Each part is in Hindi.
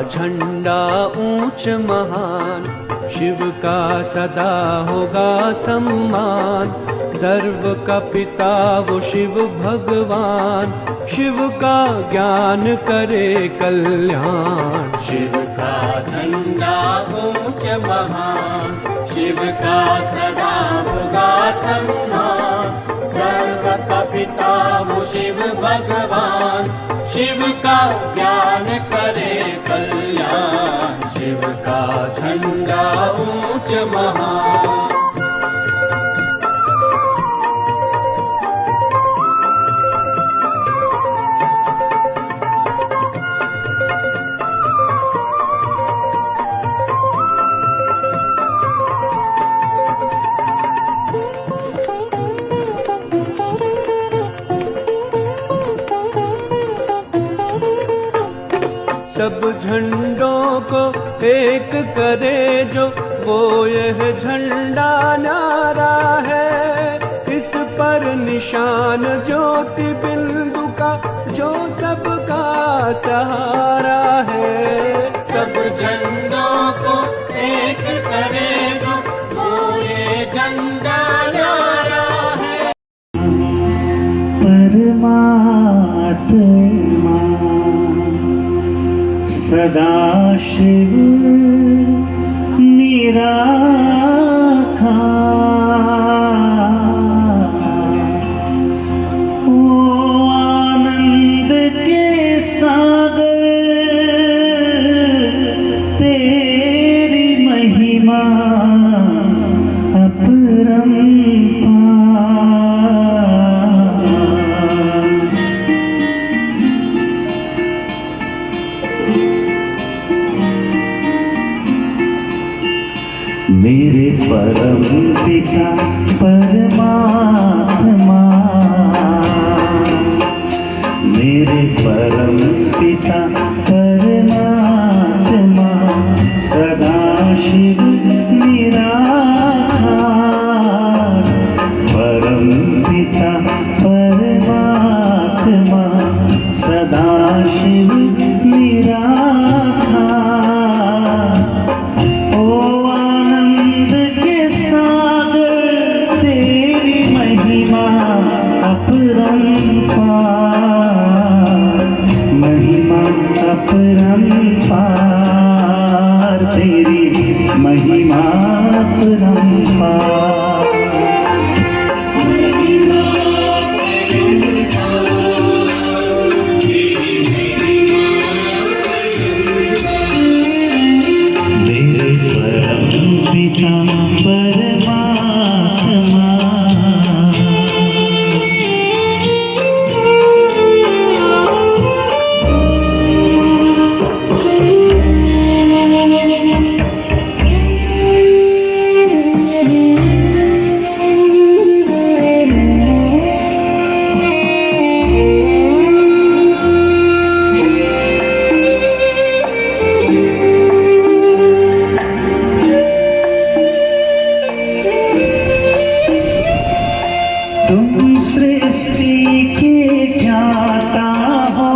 झंडा ऊंच महान, शिव का सदा होगा सम्मान। सर्व का पिता वो शिव भगवान, शिव का ज्ञान करे कल्याण। शिव का झंडा ऊंच महान, शिव का सदा होगा सम्मान। सर्व का पिता वो शिव भगवान, शिव का ज्ञान करे कल्याण। शिव का झंडा ऊंच महान। सब झंडों को एक करे जो, वो यह झंडा न्यारा है। इस पर निशान ज्योति बिंदु का, जो सबका सहारा है। सब झंडों को एक करे जो, वो ये झंडा न्यारा है। परमात्मा सदाशिव निराकार, ओ आनंद के सागर, तेरी महिमा अपरंपार। मेरे परम पिता परमात्मा, मेरे परम पिता परमात्मा सदाशिव निराकार। परम पिता परमात्मा सदाशिव निराकार। महिमा अपरंपार, तेरी महिमा अपरंपार। मेरे परम पिता परमात्मा, तुम सृष्टि के ज्ञाता हो,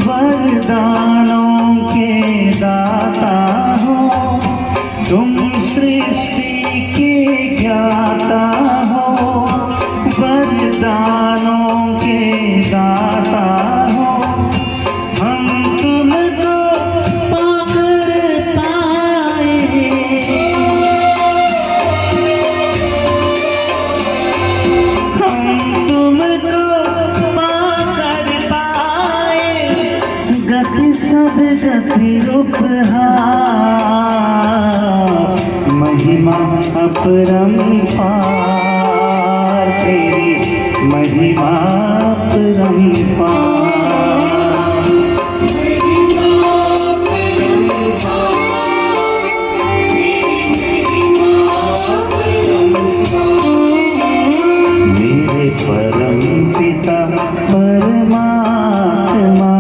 वरदानों के दाता हो। तुम सृष्टि के ज्ञाता हो, वरदानों के दाता हो। हम तुमको पाकर पाए, गति सब गति उपहार। महिमा अपरंपार, तेरी महिमा अपरंपार। मेरे परम पिता परमात्मा,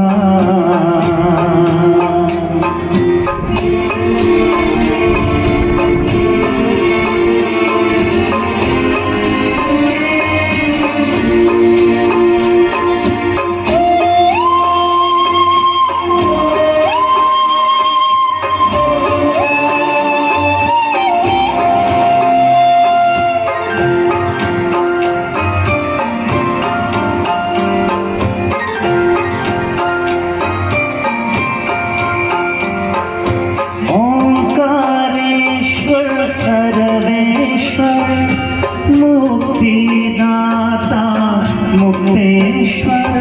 मुक्तेश्वर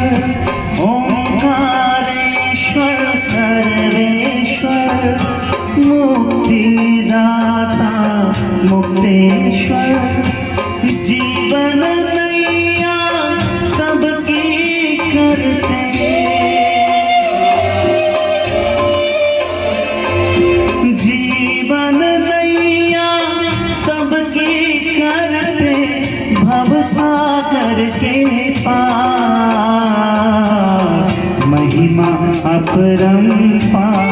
ओंकारेश्वर सर्वेश्वर मुक्तिदाता मुक्तेश्वर जीवन नैया सबकी करते जीवन नैया सबकी करते भव सागर के पार महिमा अपरंपार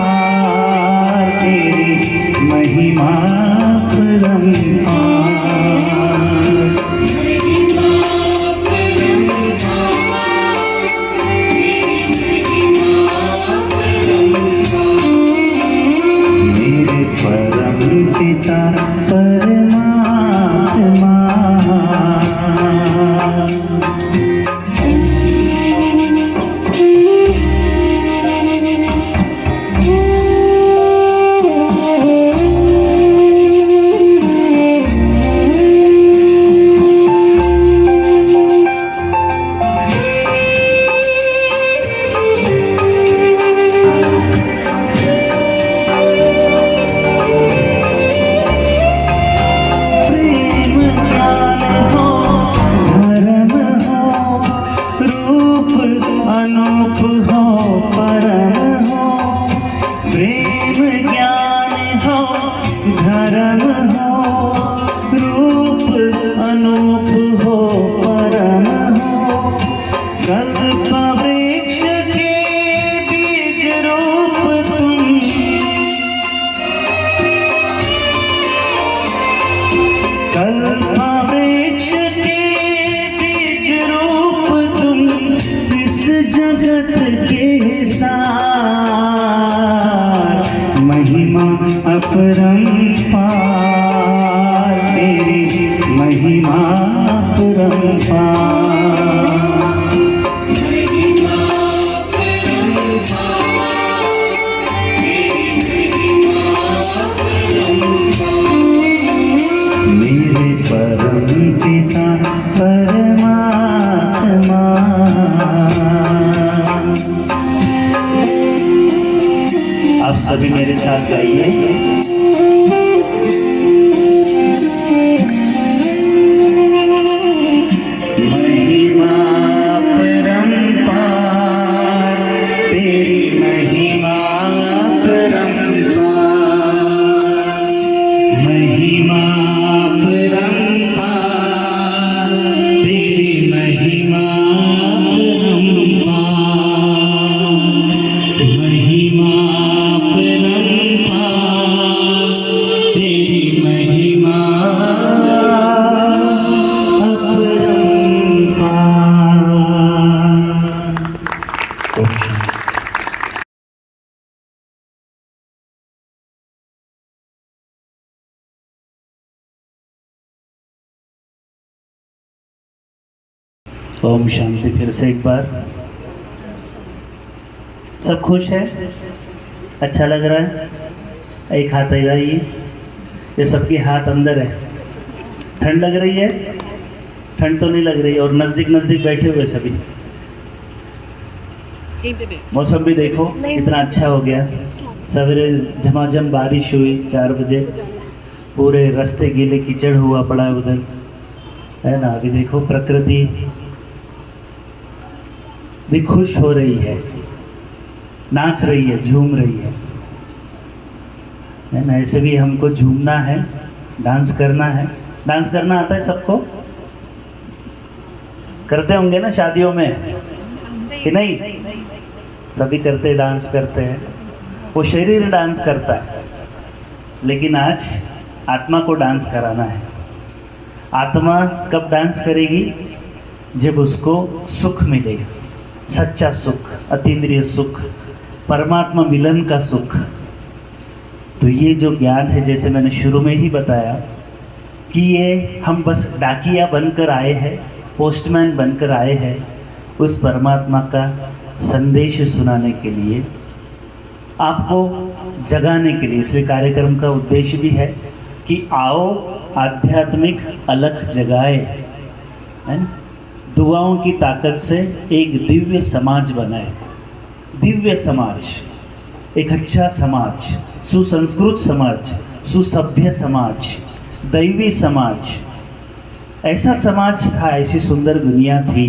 तेरी महिमा अपरंपार मेरे परम पिता परमात्मा अनूप हो परम हो प्रेम ज्ञान हो धर्म हो रूप अनूप हो परम हो कल्प वृक्ष के बीज रूप तुम कल्प वृक्ष के बीज रूप तुम जगत के सार महिमा अपरंपार तेरी महिमा अपरंपार मेरे परम पिता परमात्मा आप सभी मेरे साथ गाइए। महिमा परंपार तेरी महिमा परंपार महिमा परंपार तेरी महिमा परंपार महिमा तेरी महिमा ओम शांति। फिर से एक बार सब खुश है, अच्छा लग रहा है। एक हाथ हिलाइए, ये सबके हाथ अंदर है। ठंड लग रही है? ठंड तो नहीं लग रही। और नज़दीक नज़दीक बैठे हुए सभी। मौसम भी देखो कितना अच्छा हो गया। सवेरे झमाझम बारिश हुई 4 बजे, पूरे रास्ते गीले कीचड़ हुआ पड़ा है उधर, है ना। अभी देखो प्रकृति भी खुश हो रही है, नाच रही है, झूम रही है ना। ऐसे भी हमको झूमना है, डांस करना है। डांस करना आता है सबको? करते होंगे ना शादियों में कि नहीं? सभी करते, डांस करते हैं। वो शरीर डांस करता है, लेकिन आज आत्मा को डांस कराना है। आत्मा कब डांस करेगी? जब उसको सुख मिलेगा, सच्चा सुख, अतीन्द्रिय सुख, परमात्मा मिलन का सुख। तो ये जो ज्ञान है, जैसे मैंने शुरू में ही बताया कि ये हम बस डाकिया बनकर आए हैं, पोस्टमैन बनकर आए हैं उस परमात्मा का संदेश सुनाने के लिए, आपको जगाने के लिए। इसलिए कार्यक्रम का उद्देश्य भी है कि आओ आध्यात्मिक अलख जगाए, है ना। दुआओं की ताकत से एक दिव्य समाज बनाए। दिव्य समाज, एक अच्छा समाज, सुसंस्कृत समाज, सुसभ्य समाज, दैवी समाज। ऐसा समाज था, ऐसी सुंदर दुनिया थी,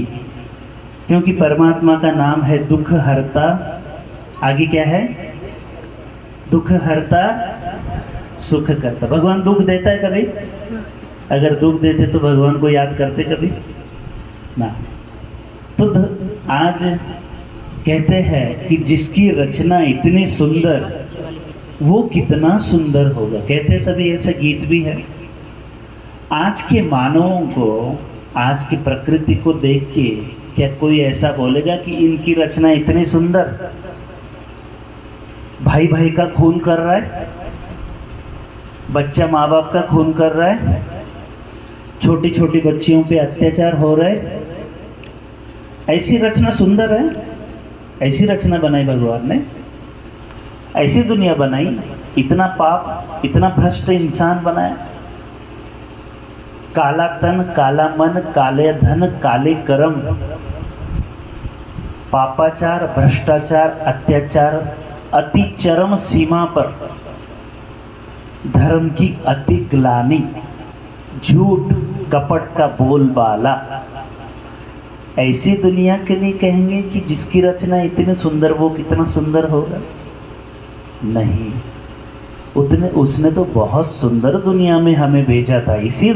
क्योंकि परमात्मा का नाम है दुख हरता। आगे क्या है? दुख हरता, सुख करता। भगवान दुख देता है कभी? अगर दुख देते तो भगवान को याद करते कभी ना। तो आज कहते हैं कि जिसकी रचना इतनी सुंदर, वो कितना सुंदर होगा। कहते सभी, ऐसे गीत भी है। आज के मानवों को, आज की प्रकृति को देख के क्या कोई ऐसा बोलेगा कि इनकी रचना इतनी सुंदर? भाई भाई का खून कर रहा है, बच्चा माँ बाप का खून कर रहा है, छोटी छोटी बच्चियों पे अत्याचार हो रहे। ऐसी रचना सुंदर है? ऐसी रचना बनाई भगवान ने, ऐसी दुनिया बनाई। इतना पाप, इतना भ्रष्ट इंसान बनाया। काला तन, काला मन, काले धन, काले कर्म, पापाचार, भ्रष्टाचार, अत्याचार अति चरम सीमा पर, धर्म की अति ग्लानि, झूठ कपट का बोलबाला। ऐसी दुनिया के लिए कहेंगे कि जिसकी रचना इतनी सुंदर, वो कितना सुंदर होगा? नहीं, उसने तो बहुत सुंदर दुनिया में हमें भेजा था। इसी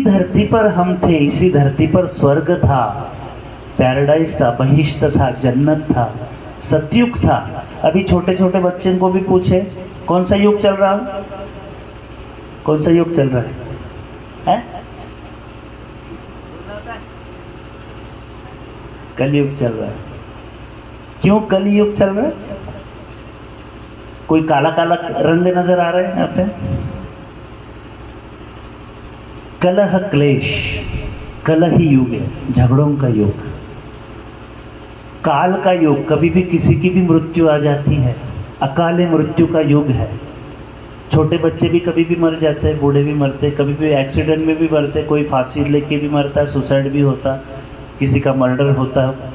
धरती पर हम थे। इसी धरती पर स्वर्ग था, पैराडाइज था, बहिश्त था, जन्नत था, सतयुग था। अभी छोटे छोटे बच्चे को भी पूछे कौन सा युग चल रहा है? कौन सा युग चल रहा है? कलयुग चल रहा है। क्यों कलयुग चल रहा है? कोई काला काला रंग नजर आ रहा है यहाँ पे? कलह क्लेश, कलह ही युग है, झगड़ों का युग, काल का युग। कभी भी किसी की भी मृत्यु आ जाती है, अकाले मृत्यु का युग है। छोटे बच्चे भी कभी भी मर जाते हैं, बूढ़े भी मरते हैं, कभी भी एक्सीडेंट में भी मरते हैं, कोई फांसी लेके भी मरता है, सुसाइड भी होता, किसी का मर्डर होता है।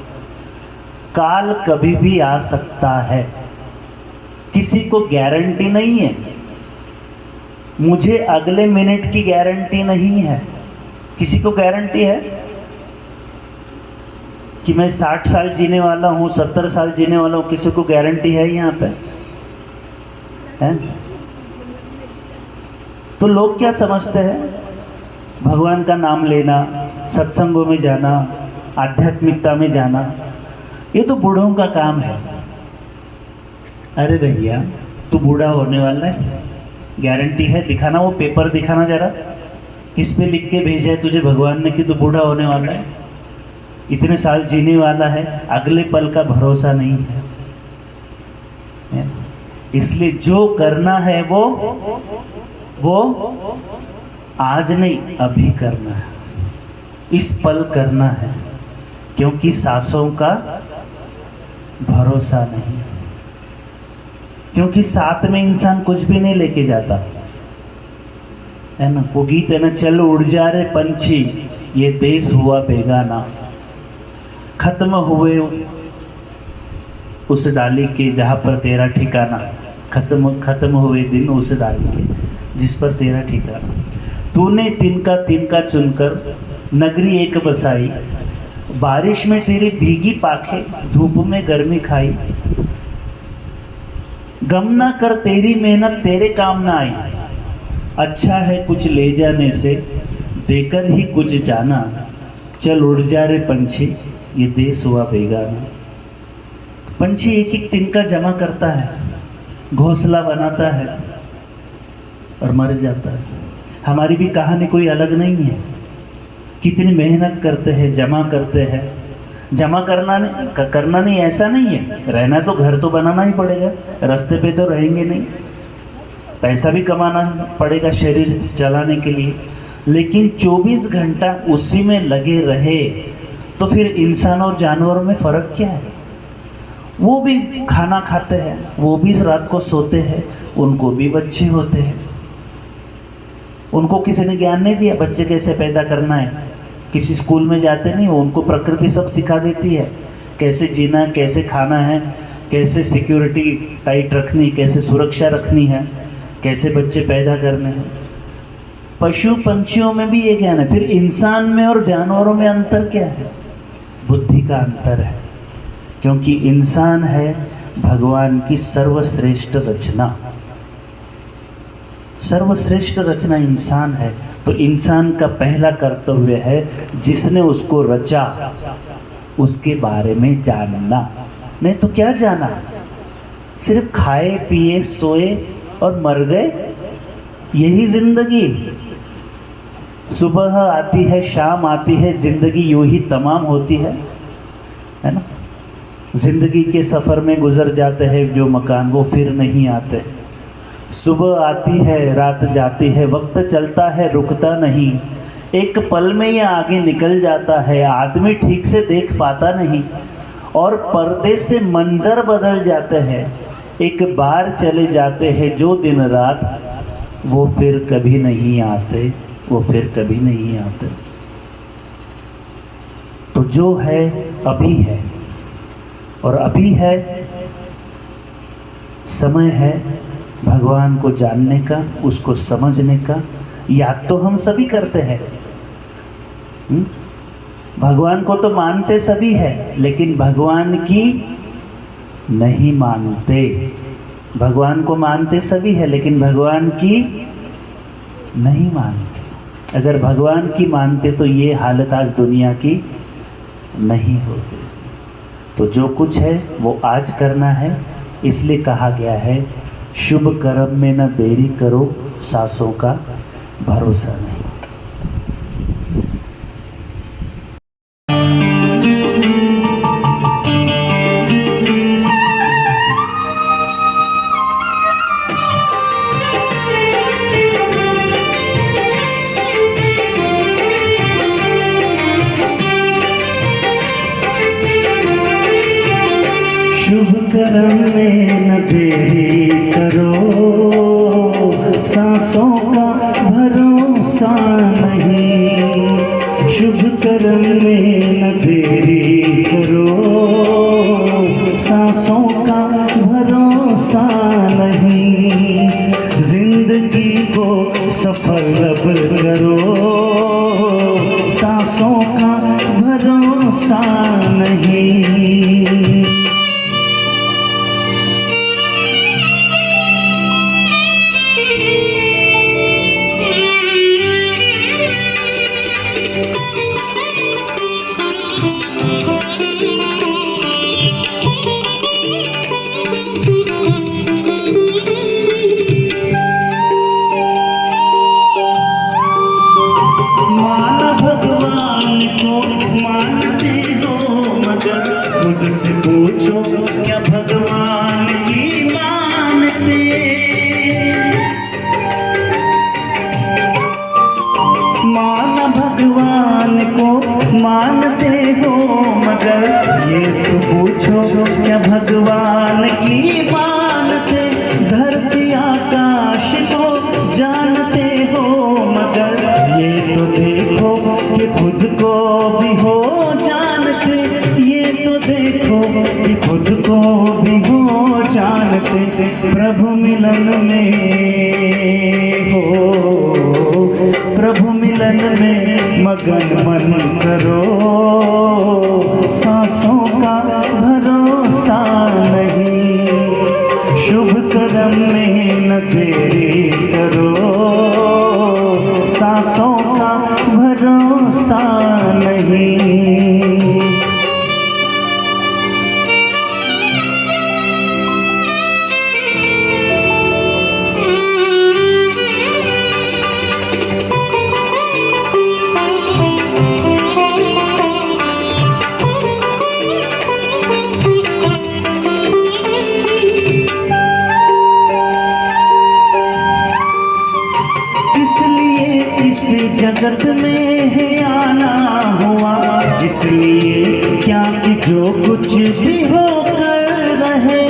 काल कभी भी आ सकता है, किसी को गारंटी नहीं है। मुझे अगले मिनट की गारंटी नहीं है। किसी को गारंटी है कि मैं 60 साल जीने वाला हूँ, 70 साल जीने वाला हूँ? किसी को गारंटी है यहाँ पे? है? तो लोग क्या समझते हैं? भगवान का नाम लेना, सत्संगों में जाना, आध्यात्मिकता में जाना, ये तो बूढ़ों का काम है। अरे भैया, तू बूढ़ा होने वाला है, गारंटी है? दिखाना वो पेपर, दिखाना जरा, किस पे लिख के भेजा है तुझे भगवान ने कि तू बूढ़ा होने वाला है, इतने साल जीने वाला है, अगले पल का भरोसा नहीं है। इसलिए जो करना है वो आज नहीं, अभी करना है, इस पल करना है, क्योंकि सांसों का भरोसा नहीं। क्योंकि साथ में इंसान कुछ भी नहीं लेके जाता है ना। वो गीत है ना, चल उड़ जा रे पंछी, ये देश हुआ बेगाना, खत्म हुए उस डाली के जहाँ पर तेरा ठिकाना, खत्म हुए दिन उस डाली के जिस पर तेरा ठिकाना। तूने तिनका चुनकर नगरी एक बसाई, बारिश में तेरी भीगी पाखे, धूप में गर्मी खाई। गम ना कर तेरी मेहनत तेरे काम ना आई, अच्छा है कुछ ले जाने से देकर ही कुछ जाना। चल उड़ जा रे पंछी, ये देश हुआ बेगाना। पंछी एक एक तिनका जमा करता है, घोंसला बनाता है और मर जाता है। हमारी भी कहानी कोई अलग नहीं है। कितनी मेहनत करते हैं, जमा करते हैं। जमा करना नहीं ऐसा नहीं है, रहना तो घर तो बनाना ही पड़ेगा, रास्ते पे तो रहेंगे नहीं, पैसा भी कमाना पड़ेगा शरीर चलाने के लिए। लेकिन 24 घंटा उसी में लगे रहे तो फिर इंसान और जानवरों में फ़र्क क्या है? वो भी खाना खाते हैं, वो भी रात को सोते हैं, उनको भी बच्चे होते हैं। उनको किसी ने ज्ञान नहीं दिया बच्चे कैसे पैदा करना है, किसी स्कूल में जाते नहीं, वो उनको प्रकृति सब सिखा देती है, कैसे जीना, कैसे खाना है, कैसे सिक्योरिटी टाइट रखनी, कैसे सुरक्षा रखनी है, कैसे बच्चे पैदा करने हैं। पशु पंछियों में भी ये ज्ञान है। फिर इंसान में और जानवरों में अंतर क्या है? बुद्धि का अंतर है, क्योंकि इंसान है भगवान की सर्वश्रेष्ठ रचना। सर्वश्रेष्ठ रचना इंसान है, तो इंसान का पहला कर्तव्य है जिसने उसको रचा उसके बारे में जानना। नहीं तो क्या जाना, सिर्फ खाए पिए सोए और मर गए, यही जिंदगी। सुबह आती है, शाम आती है, जिंदगी यूं ही तमाम होती है ना। जिंदगी के सफ़र में गुजर जाते हैं जो मकान, वो फिर नहीं आते। सुबह आती है, रात जाती है, वक्त चलता है, रुकता नहीं। एक पल में ये आगे निकल जाता है, आदमी ठीक से देख पाता नहीं, और पर्दे से मंजर बदल जाते हैं। एक बार चले जाते हैं जो दिन रात, वो फिर कभी नहीं आते, वो फिर कभी नहीं आते। तो जो है अभी है, और अभी है, समय है भगवान को जानने का, उसको समझने का। याद तो हम सभी करते हैं, भगवान को तो मानते सभी है, लेकिन भगवान की नहीं मानते। भगवान को मानते सभी है, लेकिन भगवान की नहीं मानते। अगर भगवान की मानते तो ये हालत आज दुनिया की नहीं होती। तो जो कुछ है वो आज करना है, इसलिए कहा गया है शुभ कर्म में न देरी करो, सांसों का भरोसा नहीं। शुभ कर्म में न देरी करो, सांसों का भरोसा नहीं। शुभ कर्म में न देरी करो, सांसों का भरोसा नहीं। जिंदगी को सफल अब करो, सांसों का भरोसा नहीं। खुद से पूछो क्या भगवान की मानते। माना भगवान को मानते हो, मगर ये तो पूछो क्या भगवान की मानते। धरती आकाश को जानते हो, मगर ये तो देखो कि खुद को भी हो जानते। ये तो देखो कि खुद को भी हो जानते। प्रभु मिलन में हो, प्रभु मिलन में मगन मन करो, सांसों का भरोसा नहीं। शुभ कर्म में न देरी करो, सांसों का भरोसा नहीं। जगत में है आना हुआ, इसलिए क्या कि जो कुछ भी होकर रहे।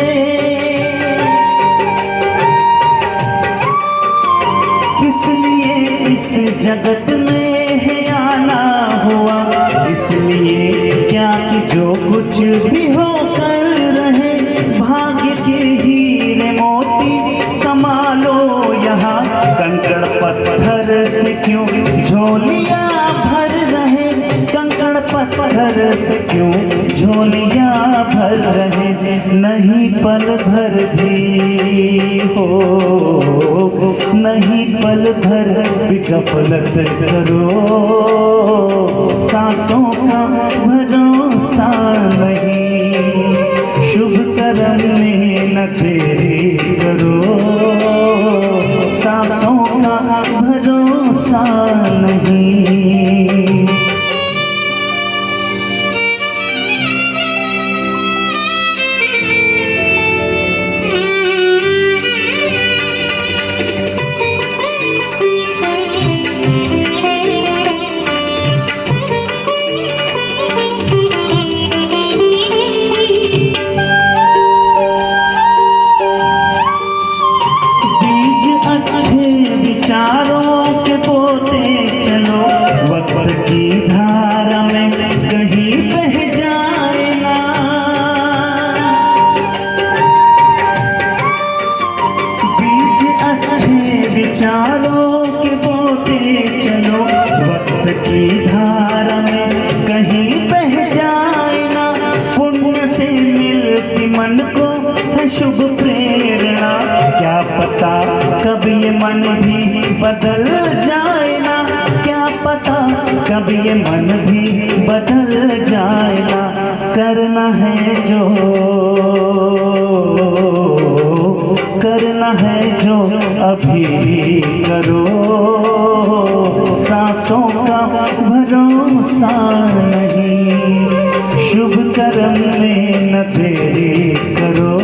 किस लिए इस जगत में है आना हुआ इसलिए क्या कि जो कुछ भी हो कर रहे, भाग्य के हीरे मोती कमा लो यहाँ, कंकड़ पत्थर से क्यों झोलियां भर रहे, कंकड़ पत्थर से क्यों झोलियां भर रहे, नहीं पल भर भी हो, नहीं पल भर भी गफलत करो, सांसों का भरोसा नहीं, शुभ कर्म में न देरी करो, सांसों का भरोसा नहीं। विचारों के बोते चलो, वक्त की धारा में कहीं बह जाए ना, बीज अच्छे विचारों के बोते चलो, वक्त की धारा में कहीं बह जाए ना, पुण्य से मिलती मन को है शुभ प्रेरणा, क्या पता कब ये मन भी बदल जाए ना, क्या पता कब ये मन भी बदल जाए ना, करना है जो, करना है जो अभी करो, सांसों का भरोसा नहीं, शुभ कर्म में न देरी करो,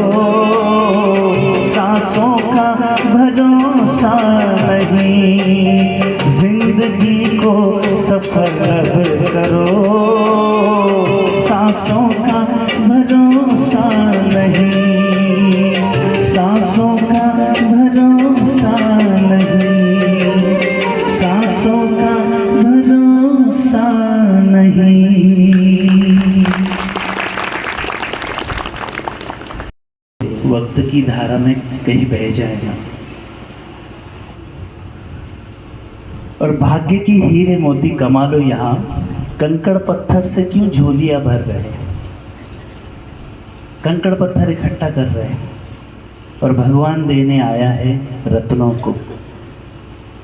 सांसों का भरोसा नहीं, जिंदगी को सफल करो, सांसों का भरोसा नहीं, सांसों का भरोसा नहीं, सांसों का भरोसा नहीं। वक्त की धारा में कहीं बह जाएगा, और भाग्य की हीरे मोती कमा लो यहाँ, कंकड़ पत्थर से क्यों झोलियां भर रहे, कंकड़ पत्थर इकट्ठा कर रहे हैं, और भगवान देने आया है रत्नों को,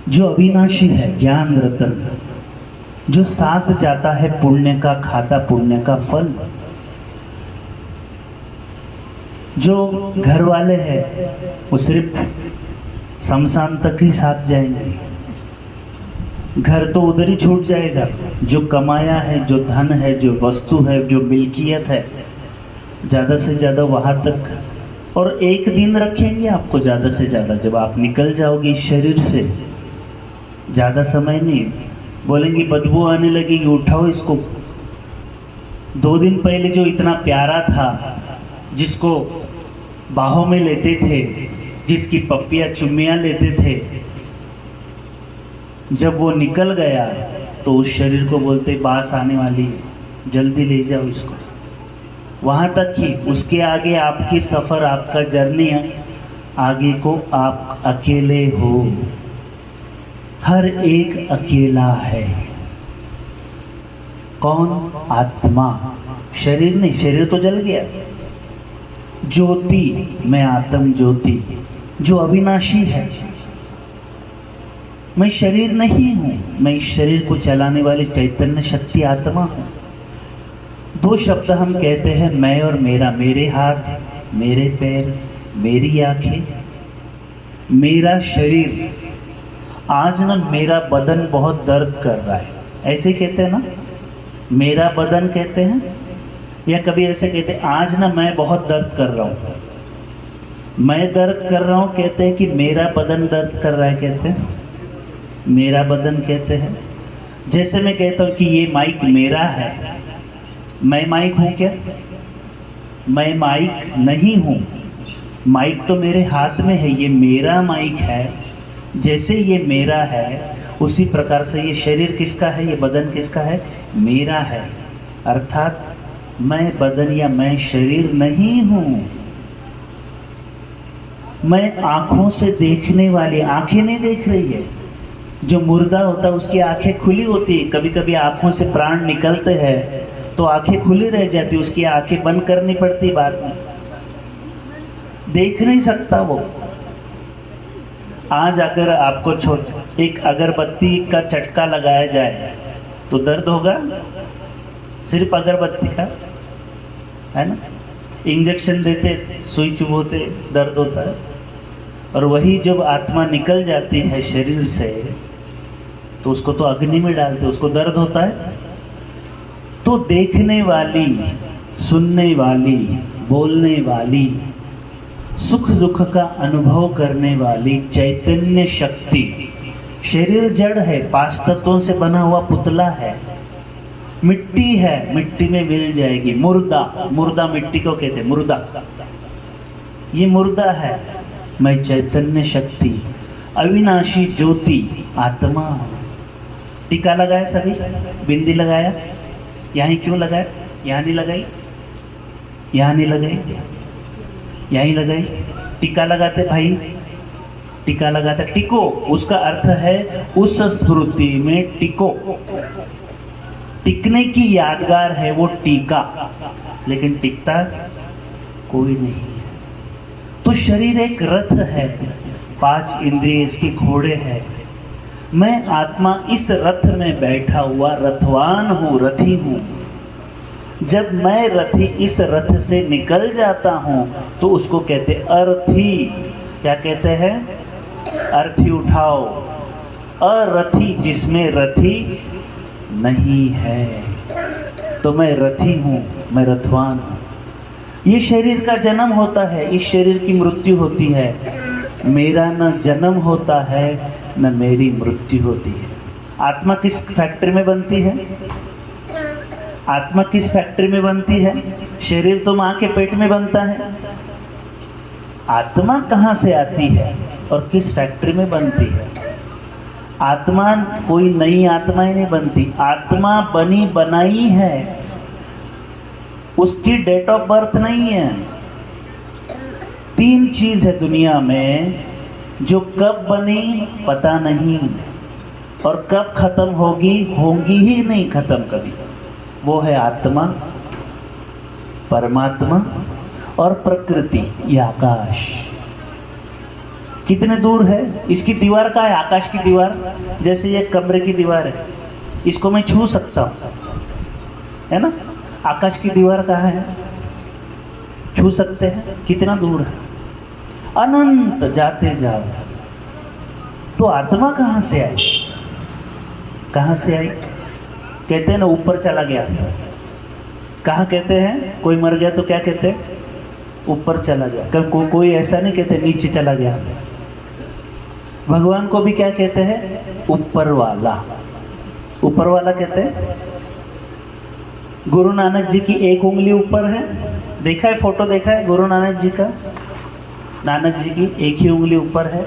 जो अविनाशी है, ज्ञान रतन, जो साथ जाता है पुण्य का, खाता पुण्य का फल, जो घर वाले हैं वो सिर्फ शमशान तक ही साथ जाएंगे, घर तो उधर ही छूट जाएगा, जो कमाया है, जो धन है, जो वस्तु है, जो मिल्कियत है, ज़्यादा से ज़्यादा वहाँ तक, और एक दिन रखेंगे आपको ज़्यादा से ज़्यादा, जब आप निकल जाओगे इस शरीर से, ज़्यादा समय नहीं, बोलेंगे बदबू आने लगेगी, उठाओ इसको। 2 दिन पहले जो इतना प्यारा था, जिसको बाहों में लेते थे, जिसकी पप्पियाँ चुम्मियाँ लेते थे, जब वो निकल गया तो उस शरीर को बोलते बास आने वाली है, जल्दी ले जाओ इसको। वहाँ तक ही, उसके आगे आपकी सफ़र, आपका जर्नी है, आगे को आप अकेले हो, हर एक अकेला है। कौन? आत्मा, शरीर नहीं, शरीर तो जल गया। ज्योति, मैं आत्म ज्योति जो अविनाशी है, मैं शरीर नहीं हूँ, मैं इस शरीर को चलाने वाली चैतन्य शक्ति आत्मा हूँ। 2 शब्द हम कहते हैं, मैं और मेरा, मेरे हाथ, मेरे पैर, मेरी आंखें, मेरा शरीर। आज ना मेरा बदन बहुत दर्द कर रहा है, ऐसे कहते हैं ना, मेरा बदन कहते हैं, या कभी ऐसे कहते हैं आज ना मैं बहुत दर्द कर रहा हूँ, मैं दर्द कर रहा हूँ कहते हैं कि मेरा बदन दर्द कर रहा है कहते हैं, मेरा बदन कहते हैं। जैसे मैं कहता हूँ कि ये माइक मेरा है, मैं माइक हूँ क्या? मैं माइक नहीं हूँ, माइक तो मेरे हाथ में है, ये मेरा माइक है। जैसे ये मेरा है उसी प्रकार से ये शरीर किसका है, ये बदन किसका है, मेरा है। अर्थात मैं बदन या मैं शरीर नहीं हूँ। मैं आँखों से देखने वाली, आँखें नहीं देख रही है। जो मुर्दा होता है उसकी आँखें खुली होती है, कभी कभी आँखों से प्राण निकलते हैं तो आँखें खुली रह जाती, उसकी आँखें बंद करनी पड़ती बाद में, देख नहीं सकता वो। आज अगर आपको एक अगरबत्ती का चटका लगाया जाए तो दर्द होगा, सिर्फ अगरबत्ती का, है ना। इंजेक्शन देते, सुई चुभोते, दर्द होता है। और वही जब आत्मा निकल जाती है शरीर से तो उसको तो अग्नि में डालते, उसको दर्द होता है। तो देखने वाली, सुनने वाली, बोलने वाली, सुख दुख का अनुभव करने वाली चैतन्य शक्ति, शरीर जड़ है, 5 तत्वों से बना हुआ पुतला है, मिट्टी है, मिट्टी में मिल जाएगी। मुर्दा, मुर्दा मिट्टी को कहते हैं, मुर्दा, ये मुर्दा है। मैं चैतन्य शक्ति, अविनाशी ज्योति, आत्मा। टीका लगाया सभी, बिंदी लगाया, यहाँ क्यों लगाया, यहाँ नहीं लगाई, यहाँ नहीं लगाई, यहीं लगाई। टीका लगाते भाई, टीका लगाते, टिको, उसका अर्थ है उस स्मृति में टिको, टिकने की यादगार है वो टीका, लेकिन टिकता कोई नहीं है। तो शरीर एक रथ है, 5 इंद्रिय इसके घोड़े हैं। मैं आत्मा इस रथ में बैठा हुआ रथवान हूँ, रथी हूँ। जब मैं रथी इस रथ से निकल जाता हूँ तो उसको कहते अर्थी। क्या कहते हैं, अर्थी उठाओ। अरथी जिसमें रथी नहीं है। तो मैं रथी हूँ, मैं रथवान हूँ। ये शरीर का जन्म होता है, इस शरीर की मृत्यु होती है। मेरा न जन्म होता है न मेरी मृत्यु होती है। आत्मा किस फैक्ट्री में बनती है, आत्मा किस फैक्ट्री में बनती है? शरीर तो माँ के पेट में बनता है। आत्मा कहाँ से आती है और किस फैक्ट्री में बनती है? आत्मा कोई नई आत्मा ही नहीं बनती, आत्मा बनी बनाई है, उसकी डेट ऑफ बर्थ नहीं है। 3 चीज है दुनिया में जो कब बनी पता नहीं और कब खत्म होगी, होंगी ही नहीं खत्म कभी। वो है आत्मा, परमात्मा और प्रकृति, ये आकाश। कितने दूर है? इसकी दीवार का है, आकाश की दीवार। जैसे ये कमरे की दीवार है, इसको मैं छू सकता हूँ, है ना। आकाश की दीवार कहाँ है? छू सकते हैं? कितना दूर है? अनंत जाते जाओ। तो आत्मा कहाँ से आई? कहाँ से आई? कहते हैं ना ऊपर चला गया। कहाँ कहते हैं? कोई मर गया तो क्या कहते हैं? ऊपर चला गया। कोई ऐसा नहीं कहते नीचे चला गया। भगवान को भी क्या कहते हैं? ऊपर वाला। ऊपर वाला कहते हैं। गुरु नानक जी की 1 उंगली ऊपर है, देखा है? फोटो देखा है गुरु नानक जी का? नानक जी की 1 ही उंगली ऊपर है।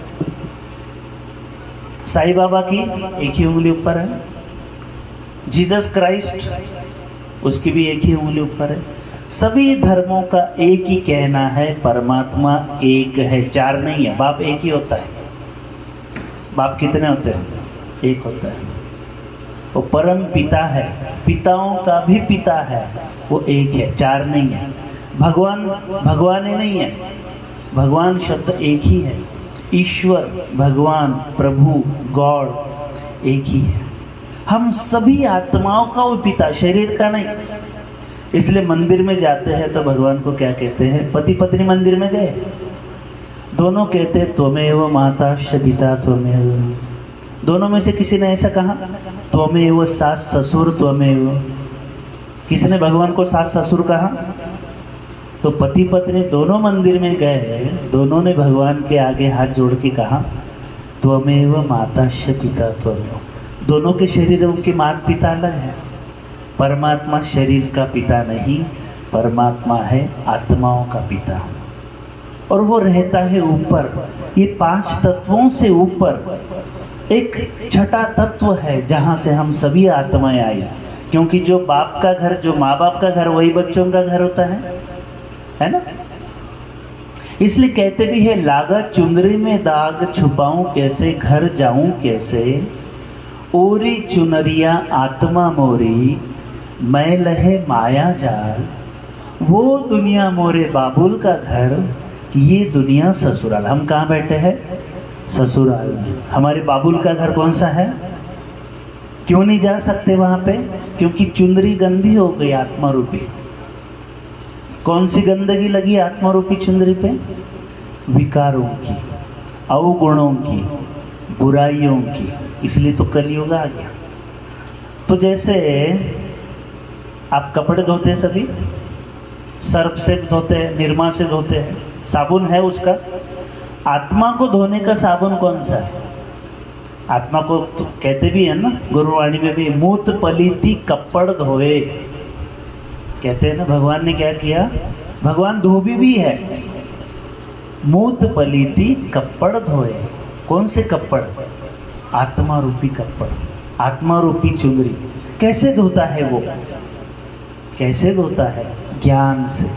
साईं बाबा की 1 ही उंगली ऊपर है। जीसस क्राइस्ट, उसकी भी 1 ही उंगली ऊपर है। सभी धर्मों का एक ही कहना है, परमात्मा एक है, 4 नहीं है। बाप एक ही होता है। बाप कितने होते हैं? 1 होता है। वो परम पिता है, पिताओं का भी पिता है, वो 1 है, 4 नहीं है। भगवान, भगवान ही नहीं है, भगवान शब्द 1 ही है। ईश्वर, भगवान, प्रभु, गॉड 1 ही है। हम सभी आत्माओं का वो पिता, शरीर का नहीं। इसलिए मंदिर में जाते हैं तो भगवान को क्या कहते हैं? पति पत्नी मंदिर में गए, दोनों कहते हैं त्वमेव माता पिता त्वमेव। दोनों में से किसी ने ऐसा कहा? त्वमेव सास ससुर त्वमेव। किसने भगवान को सास ससुर कहा? तो पति पत्नी दोनों मंदिर में गए, दोनों ने भगवान के आगे हाथ जोड़ के कहा त्वमेव माता पिता त्वमेव। दोनों के शरीरों के माता पिता अलग है। परमात्मा शरीर का पिता नहीं, परमात्मा है आत्माओं का पिता, और वो रहता है ऊपर, ये 5 तत्वों से ऊपर। एक छठा तत्व है जहाँ से हम सभी आत्माएं आई, क्योंकि जो बाप का घर, जो माँ बाप का घर, वही बच्चों का घर होता है ना। इसलिए कहते भी है, लागा चुनरी में दाग छुपाऊं कैसे, घर जाऊं कैसे, ओरी चुनरिया आत्मा मोरी, मैं लहे माया जाल, वो दुनिया मोरे बाबुल का घर, ये दुनिया ससुराल। हम कहाँ बैठे हैं? ससुराल में। हमारे बाबुल का घर कौन सा है? क्यों नहीं जा सकते वहाँ पे? क्योंकि चुंदरी गंदी हो गई आत्मा रूपी। कौन सी गंदगी लगी आत्मा रूपी चुंदरी पे? विकारों की, अवगुणों की, बुराइयों की। इसलिए तो कलयुग आ गया। तो जैसे आप कपड़े धोते हैं, सभी सर्फ से धोते हैं, निरमा से धोते हैं, साबुन है उसका। आत्मा को धोने का साबुन कौन सा है? आत्मा को तो कहते भी है ना, गुरुवाणी में भी, मूत पलीती कपड़ धोए। कहते हैं ना, भगवान ने क्या किया? भगवान धोबी भी है। मूत पलीती कपड़ धोए। कौन से कपड़? आत्मा रूपी कपड़, आत्मा रूपी चुंदरी। कैसे धोता है वो? कैसे धोता है? ज्ञान से,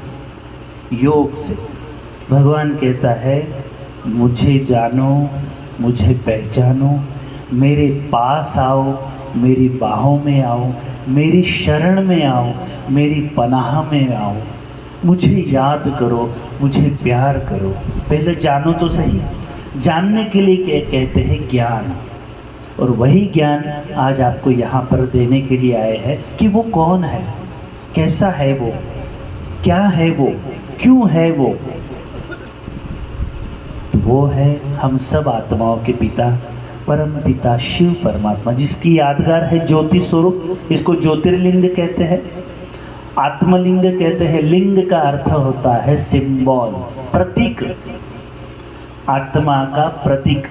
योग से। भगवान कहता है, मुझे जानो, मुझे पहचानो, मेरे पास आओ, मेरी बाहों में आओ, मेरी शरण में आओ, मेरी पनाह में आओ, मुझे याद करो, मुझे प्यार करो। पहले जानो तो सही। जानने के लिए क्या कहते हैं? ज्ञान। और वही ज्ञान आज आपको यहाँ पर देने के लिए आए हैं कि वो कौन है, कैसा है वो, क्या है वो, क्यों है वो। तो वो है हम सब आत्माओं के पिता, परम पिता शिव परमात्मा, जिसकी यादगार है ज्योति स्वरूप। इसको ज्योतिर्लिंग कहते हैं, आत्मलिंग कहते हैं। लिंग का अर्थ होता है सिंबल, प्रतीक, आत्मा का प्रतीक,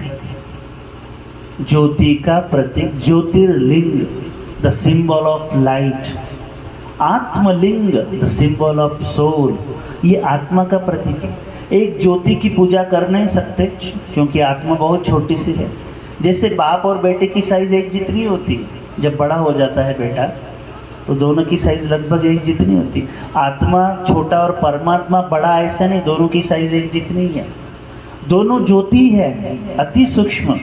ज्योति का प्रतीक। Jyotirlinga the symbol of light, Atmalinga the symbol of soul. ये आत्मा का प्रतीक है। एक ज्योति की पूजा कर नहीं सकते क्योंकि आत्मा बहुत छोटी सी है। जैसे बाप और बेटे की साइज़ एक जितनी होती है, जब बड़ा हो जाता है बेटा तो दोनों की साइज़ लगभग एक जितनी होती है। आत्मा छोटा और परमात्मा बड़ा, ऐसा नहीं, दोनों की साइज़ एक जितनी है। दोनों ज्योति है, अति सूक्ष्म,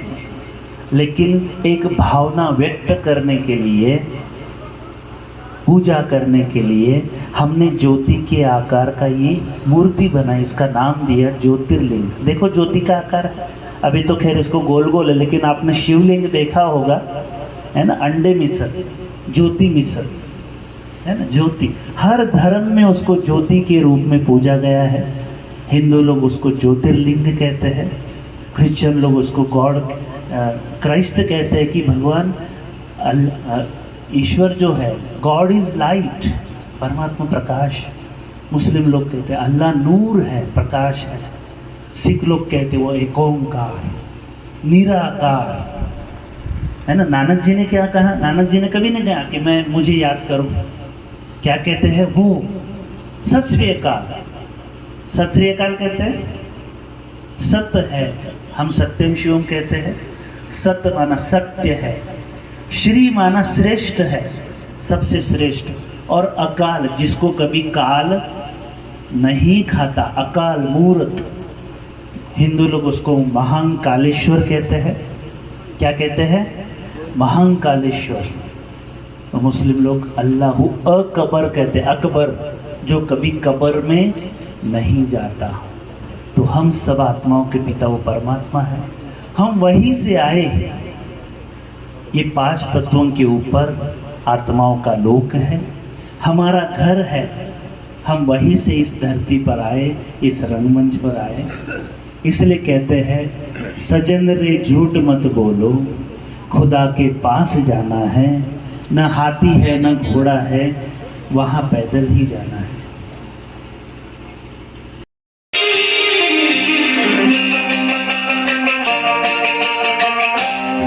लेकिन एक भावना व्यक्त करने के लिए, पूजा करने के लिए हमने ज्योति के आकार का ये मूर्ति बनाई। इसका नाम दिया ज्योतिर्लिंग। देखो ज्योति का आकार है। अभी तो खैर इसको गोल गोल है, लेकिन आपने शिवलिंग देखा होगा, है ना, अंडे मिसल, ज्योति मिसल, है ना, ज्योति। हर धर्म में उसको ज्योति के रूप में पूजा गया है। हिंदू लोग उसको ज्योतिर्लिंग कहते हैं, क्रिश्चियन लोग उसको गॉड क्राइस्ट कहते हैं कि भगवान ईश्वर जो है, गॉड इज़ लाइट, परमात्मा प्रकाश। मुस्लिम लोग कहते हैं अल्लाह नूर है, प्रकाश है। सिख लोग कहते हैं वो एक ओंकार, निराकार, है ना। नानक जी ने क्या कहा? नानक जी ने कभी नहीं कहा कि मैं मुझे याद करूं। क्या कहते हैं वो? सत श्री अकाल। सत श्री अकाल कहते हैं, सत्य है, हम सत्यम शिवम कहते हैं। सत्य माना सत्य है, श्री माना श्रेष्ठ है, सबसे श्रेष्ठ। और अकाल, जिसको कभी काल नहीं खाता, अकाल मूर्त। हिंदू लोग उसको महाकालेश्वर कहते हैं। क्या कहते हैं? महाकालेश्वर। और मुस्लिम लोग अल्लाहु अकबर कहते हैं, अकबर, जो कभी कब्र में नहीं जाता। तो हम सब आत्माओं के पिता वो परमात्मा है, हम वहीं से आए। ये पांच तत्वों के ऊपर आत्माओं का लोक है, हमारा घर है। हम वहीं से इस धरती पर आए, इस रंगमंच पर आए। इसलिए कहते हैं, सजन रे झूठ मत बोलो, खुदा के पास जाना है। न हाथी है न घोड़ा है, वहाँ पैदल ही जाना है।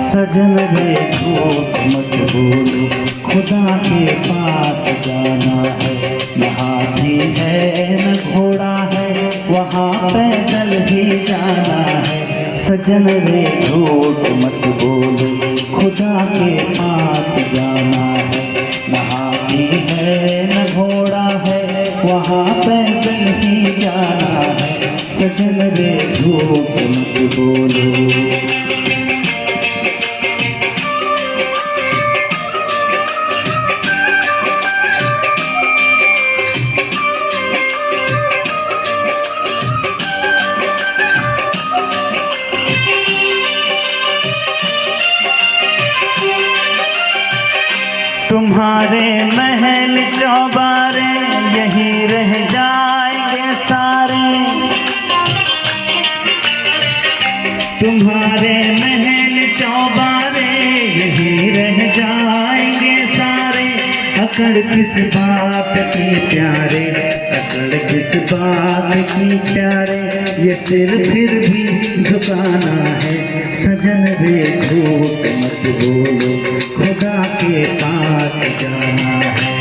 सजन रे झूठ मत बोलो, खुदा के पास जाना है। न हाथी है न घोड़ा है, वहाँ पैदल ही जाना है। सजन रे झूठ मत बोलो, खुदा के पास जाना है। न हाथी है न घोड़ा है, वहाँ पैदल ही जाना है। सजन रे झूठ मत बोलो। तुम्हारे महल चौबारे यही रह जाएंगे सारे। तुम्हारे महल चौबारे यही रह जाएंगे सारे। अकड़ किस बात की प्यारे, अकड़ किस बात की प्यारे, ये सिर फिर भी झुकाना है। सजन रे झूठ मत बोलो, खुदा के पास जाना है।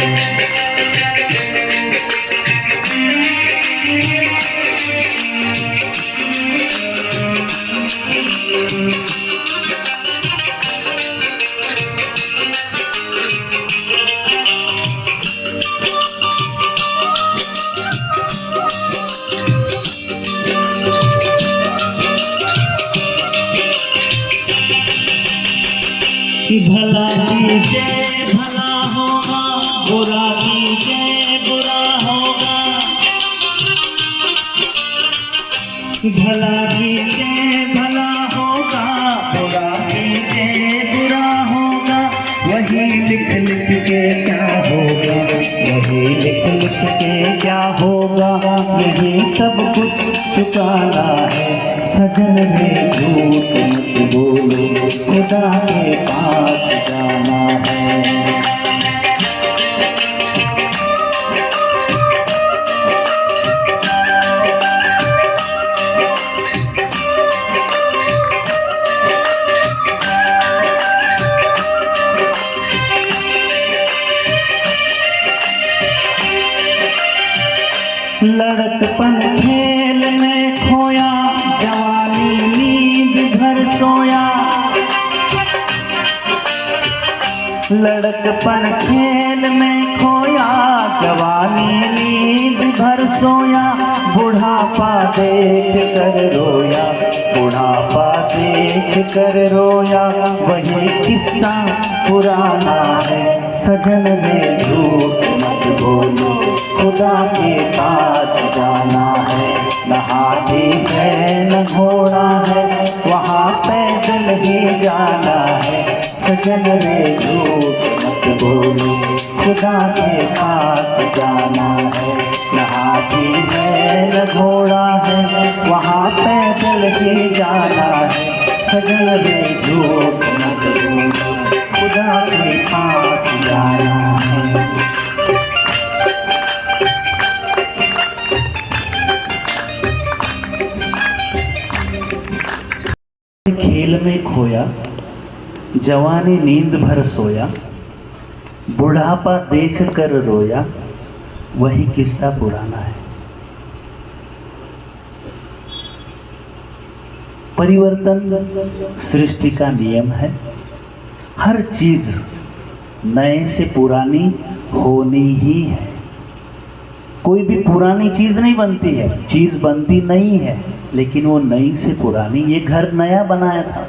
भला कीजिए भला होगा, बुरा कीजिए बुरा होगा। भला कीजिए भला होगा, बुरा कीजिए बुरा होगा। वही लिख लिख के क्या होगा, वही लिख लिख के क्या होगा। यही सब कुछ चुकाना है। सजन रे झूठ मत बोलो, खुदा के पास जाना है। लड़कपन खेल में खोया, जवानी नींद भर सोया। लड़कपन खेल में खोया, जवानी नींद भर सोया। बुढ़ापा देख कर रोया, बुढ़ापा देख कर रोया। वही किस्सा पुराना है। सजन में झूठ मत बोलो, खुदा के पास जाना है। न हाथी है न घोड़ा है, वहाँ पैदल ही जाना है। सजन रे झूठ मत बोलो, खुदा के पास जाना है। न हाथी है न घोड़ा है, वहाँ पैदल ही जाना है। सजन रे झूठ मत बोलो, खुदा के पास जाना है। खेल में खोया, जवानी नींद भर सोया। बुढ़ापा देख कर रोया, वही किस्सा पुराना है। परिवर्तन सृष्टि का नियम है। हर चीज नए से पुरानी होनी ही है। कोई भी पुरानी चीज नहीं बनती है, चीज बनती नहीं है, लेकिन वो नई से पुरानी। ये घर नया बनाया था,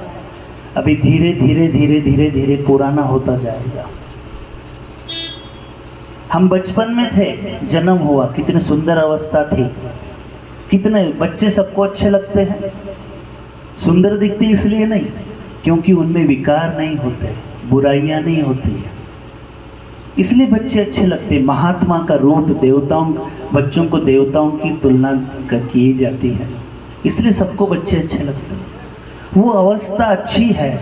अभी धीरे धीरे धीरे धीरे धीरे पुराना होता जाएगा। हम बचपन में थे, जन्म हुआ, कितनी सुंदर अवस्था थी। कितने बच्चे सबको अच्छे लगते हैं। सुंदर दिखते इसलिए नहीं, क्योंकि उनमें विकार नहीं होते, बुराइयां नहीं होती है, इसलिए बच्चे अच्छे लगते। महात्मा का रूप देवताओं, बच्चों को देवताओं की तुलना की जाती है, इसलिए सबको बच्चे अच्छे लगते हैं। वो अवस्था अच्छी है,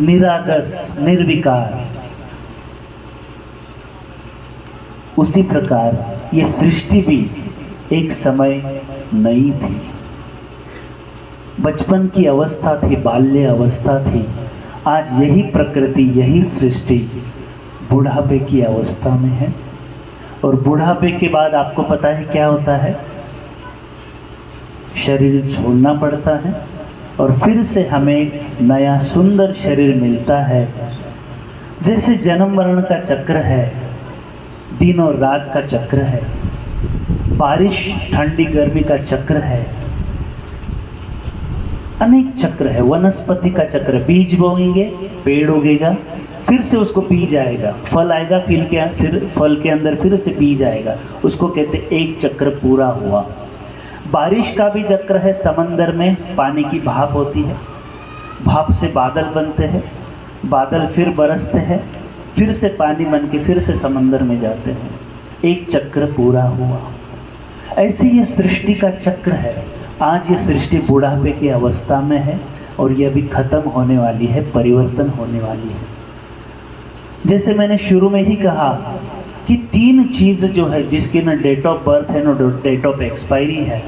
निरागस निर्विकार। उसी प्रकार ये सृष्टि भी एक समय नई थी। बचपन की अवस्था थी, बाल्य अवस्था थी। आज यही प्रकृति, यही सृष्टि बुढ़ापे की अवस्था में है। और बुढ़ापे के बाद आपको पता है क्या होता है? शरीर छोड़ना पड़ता है, और फिर से हमें नया सुंदर शरीर मिलता है। जैसे जन्म मरण का चक्र है, दिन और रात का चक्र है, बारिश ठंडी गर्मी का चक्र है, अनेक चक्र है। वनस्पति का चक्र, बीज बोएंगे पेड़ उगेगा, फिर से उसको बीज आएगा, फल आएगा, फिर फल के अंदर फिर से बीज आएगा, उसको कहते एक चक्र पूरा हुआ। बारिश का भी चक्र है, समंदर में पानी की भाप होती है, भाप से बादल बनते हैं, बादल फिर बरसते हैं, फिर से पानी बन के फिर से समंदर में जाते हैं, एक चक्र पूरा हुआ। ऐसे ये सृष्टि का चक्र है। आज ये सृष्टि बुढ़ापे की अवस्था में है और ये अभी ख़त्म होने वाली है, परिवर्तन होने वाली है। जैसे मैंने शुरू में ही कहा कि 3 चीज़ जो है जिसकी ना डेट ऑफ बर्थ है ना डेट ऑफ एक्सपायरी है।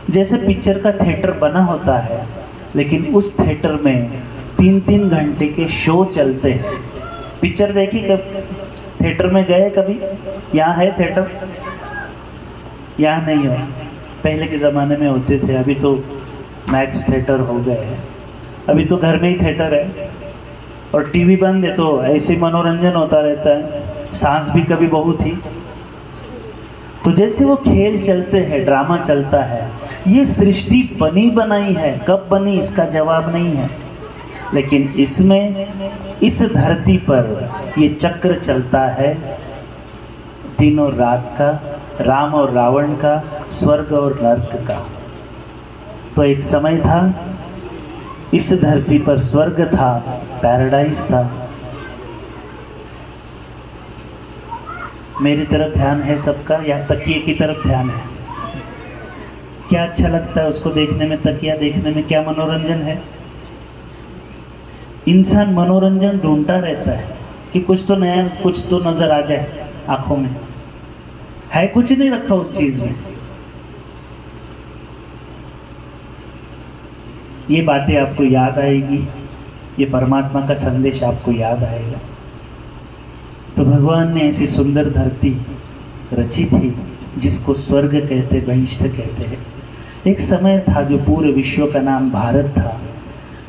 जैसे पिक्चर का थिएटर बना होता है, लेकिन उस थिएटर में 3-3 घंटे के शो चलते हैं। पिक्चर देखी कब? थिएटर में गए कभी? यहाँ है थिएटर? यहाँ नहीं है। पहले के ज़माने में होते थे, अभी तो मैक्स थिएटर हो गए हैं, अभी तो घर में ही थिएटर है और टीवी बंद है, तो ऐसे मनोरंजन होता रहता है। सांस भी कभी बहू थी। तो जैसे वो खेल चलते हैं, ड्रामा चलता है, ये सृष्टि बनी बनाई है। कब बनी इसका जवाब नहीं है, लेकिन इसमें इस धरती पर ये चक्र चलता है, दिन और रात का, राम और रावण का, स्वर्ग और नर्क का। तो एक समय था इस धरती पर स्वर्ग था, पैराडाइज था। मेरी तरफ ध्यान है सबका या तकिए की तरफ ध्यान है? क्या अच्छा लगता है उसको देखने में? तकिया देखने में क्या मनोरंजन है? इंसान मनोरंजन ढूंढता रहता है कि कुछ तो नया, कुछ तो नजर आ जाए आंखों में। है कुछ नहीं रखा उस चीज में। ये बातें आपको याद आएगी, ये परमात्मा का संदेश आपको याद आएगा। तो भगवान ने ऐसी सुंदर धरती रची थी जिसको स्वर्ग कहते, बहिष्ठ कहते हैं। एक समय था जो पूरे विश्व का नाम भारत था।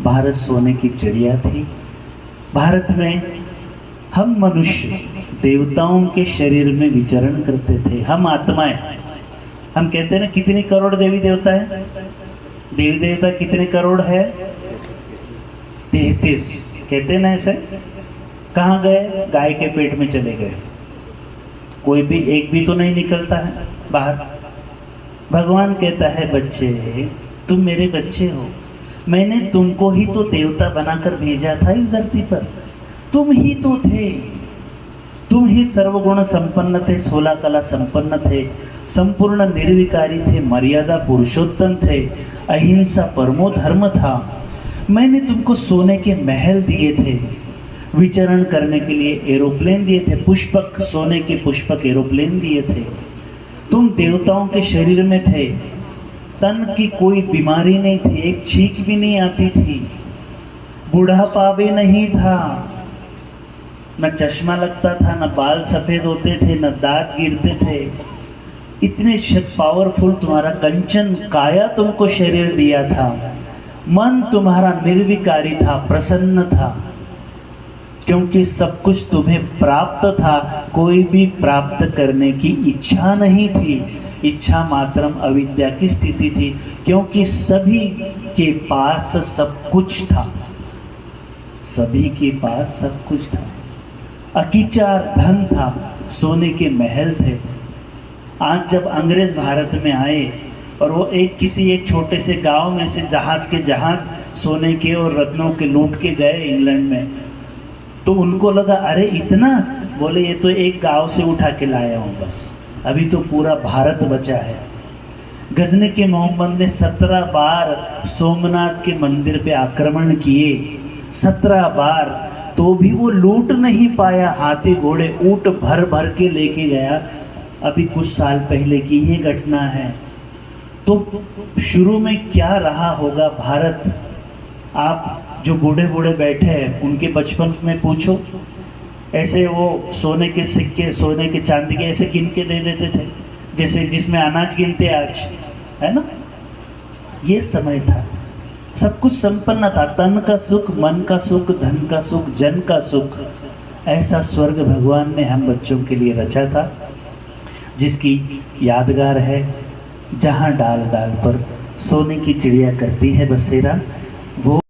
भारत सोने की चिड़िया थी। भारत में हम मनुष्य देवताओं के शरीर में विचरण करते थे। हम आत्माएं, हम कहते हैं ना कितनी करोड़ देवी देवता है? देवी देवता कितने करोड़ है? 33 कहते हैं ना ऐसे। कहाँ गए? गाय के पेट में चले गए। कोई भी एक भी तो नहीं निकलता है बाहर। भगवान कहता है बच्चे, तुम मेरे बच्चे हो, मैंने तुमको ही तो देवता बनाकर भेजा था इस धरती पर। तुम ही तो थे, तुम ही सर्वगुण संपन्न थे, 16 कला संपन्न थे, संपूर्ण निर्विकारी थे, मर्यादा पुरुषोत्तम थे, अहिंसा परमो धर्म था। मैंने तुमको सोने के महल दिए थे, विचरण करने के लिए एरोप्लेन दिए थे, पुष्पक, सोने के पुष्पक एरोप्लेन दिए थे। तुम देवताओं के शरीर में थे, तन की कोई बीमारी नहीं थी, एक छींक भी नहीं आती थी, बुढ़ापा भी नहीं था, न चश्मा लगता था, न बाल सफ़ेद होते थे, न दांत गिरते थे। इतने पावरफुल तुम्हारा कंचन काया तुमको शरीर दिया था। मन तुम्हारा निर्विकारी था, प्रसन्न था, क्योंकि सब कुछ तुम्हें प्राप्त था। कोई भी प्राप्त करने की इच्छा नहीं थी, इच्छा मात्रम अविद्या की स्थिति थी, क्योंकि सभी के पास सब कुछ था, सभी के पास सब कुछ था। अकीचार धन था, सोने के महल थे। आज जब अंग्रेज भारत में आए और वो किसी एक छोटे से गांव में से जहाज के जहाज सोने के और रत्नों के लूट के गए इंग्लैंड में, तो उनको लगा अरे इतना, बोले ये तो एक गांव से उठा के लाया हूँ बस, अभी तो पूरा भारत बचा है। गजनी के मोहम्मद ने 17 बार सोमनाथ के मंदिर पे आक्रमण किए, 17 बार, तो भी वो लूट नहीं पाया। हाथी घोड़े ऊंट भर भर के लेके गया। अभी कुछ साल पहले की ये घटना है। तो शुरू में क्या रहा होगा भारत? आप जो बूढ़े बूढ़े बैठे हैं उनके बचपन में पूछो, ऐसे वो सोने के सिक्के, सोने के चांदी के ऐसे गिन के दे देते थे जैसे जिसमें अनाज गिनते आज, है ना? ये समय था। सब कुछ संपन्नता, तन का सुख, मन का सुख, धन का सुख, जन का सुख, ऐसा स्वर्ग भगवान ने हम बच्चों के लिए रचा था, जिसकी यादगार है जहाँ डाल डाल पर सोने की चिड़िया करती है बसेरा। वो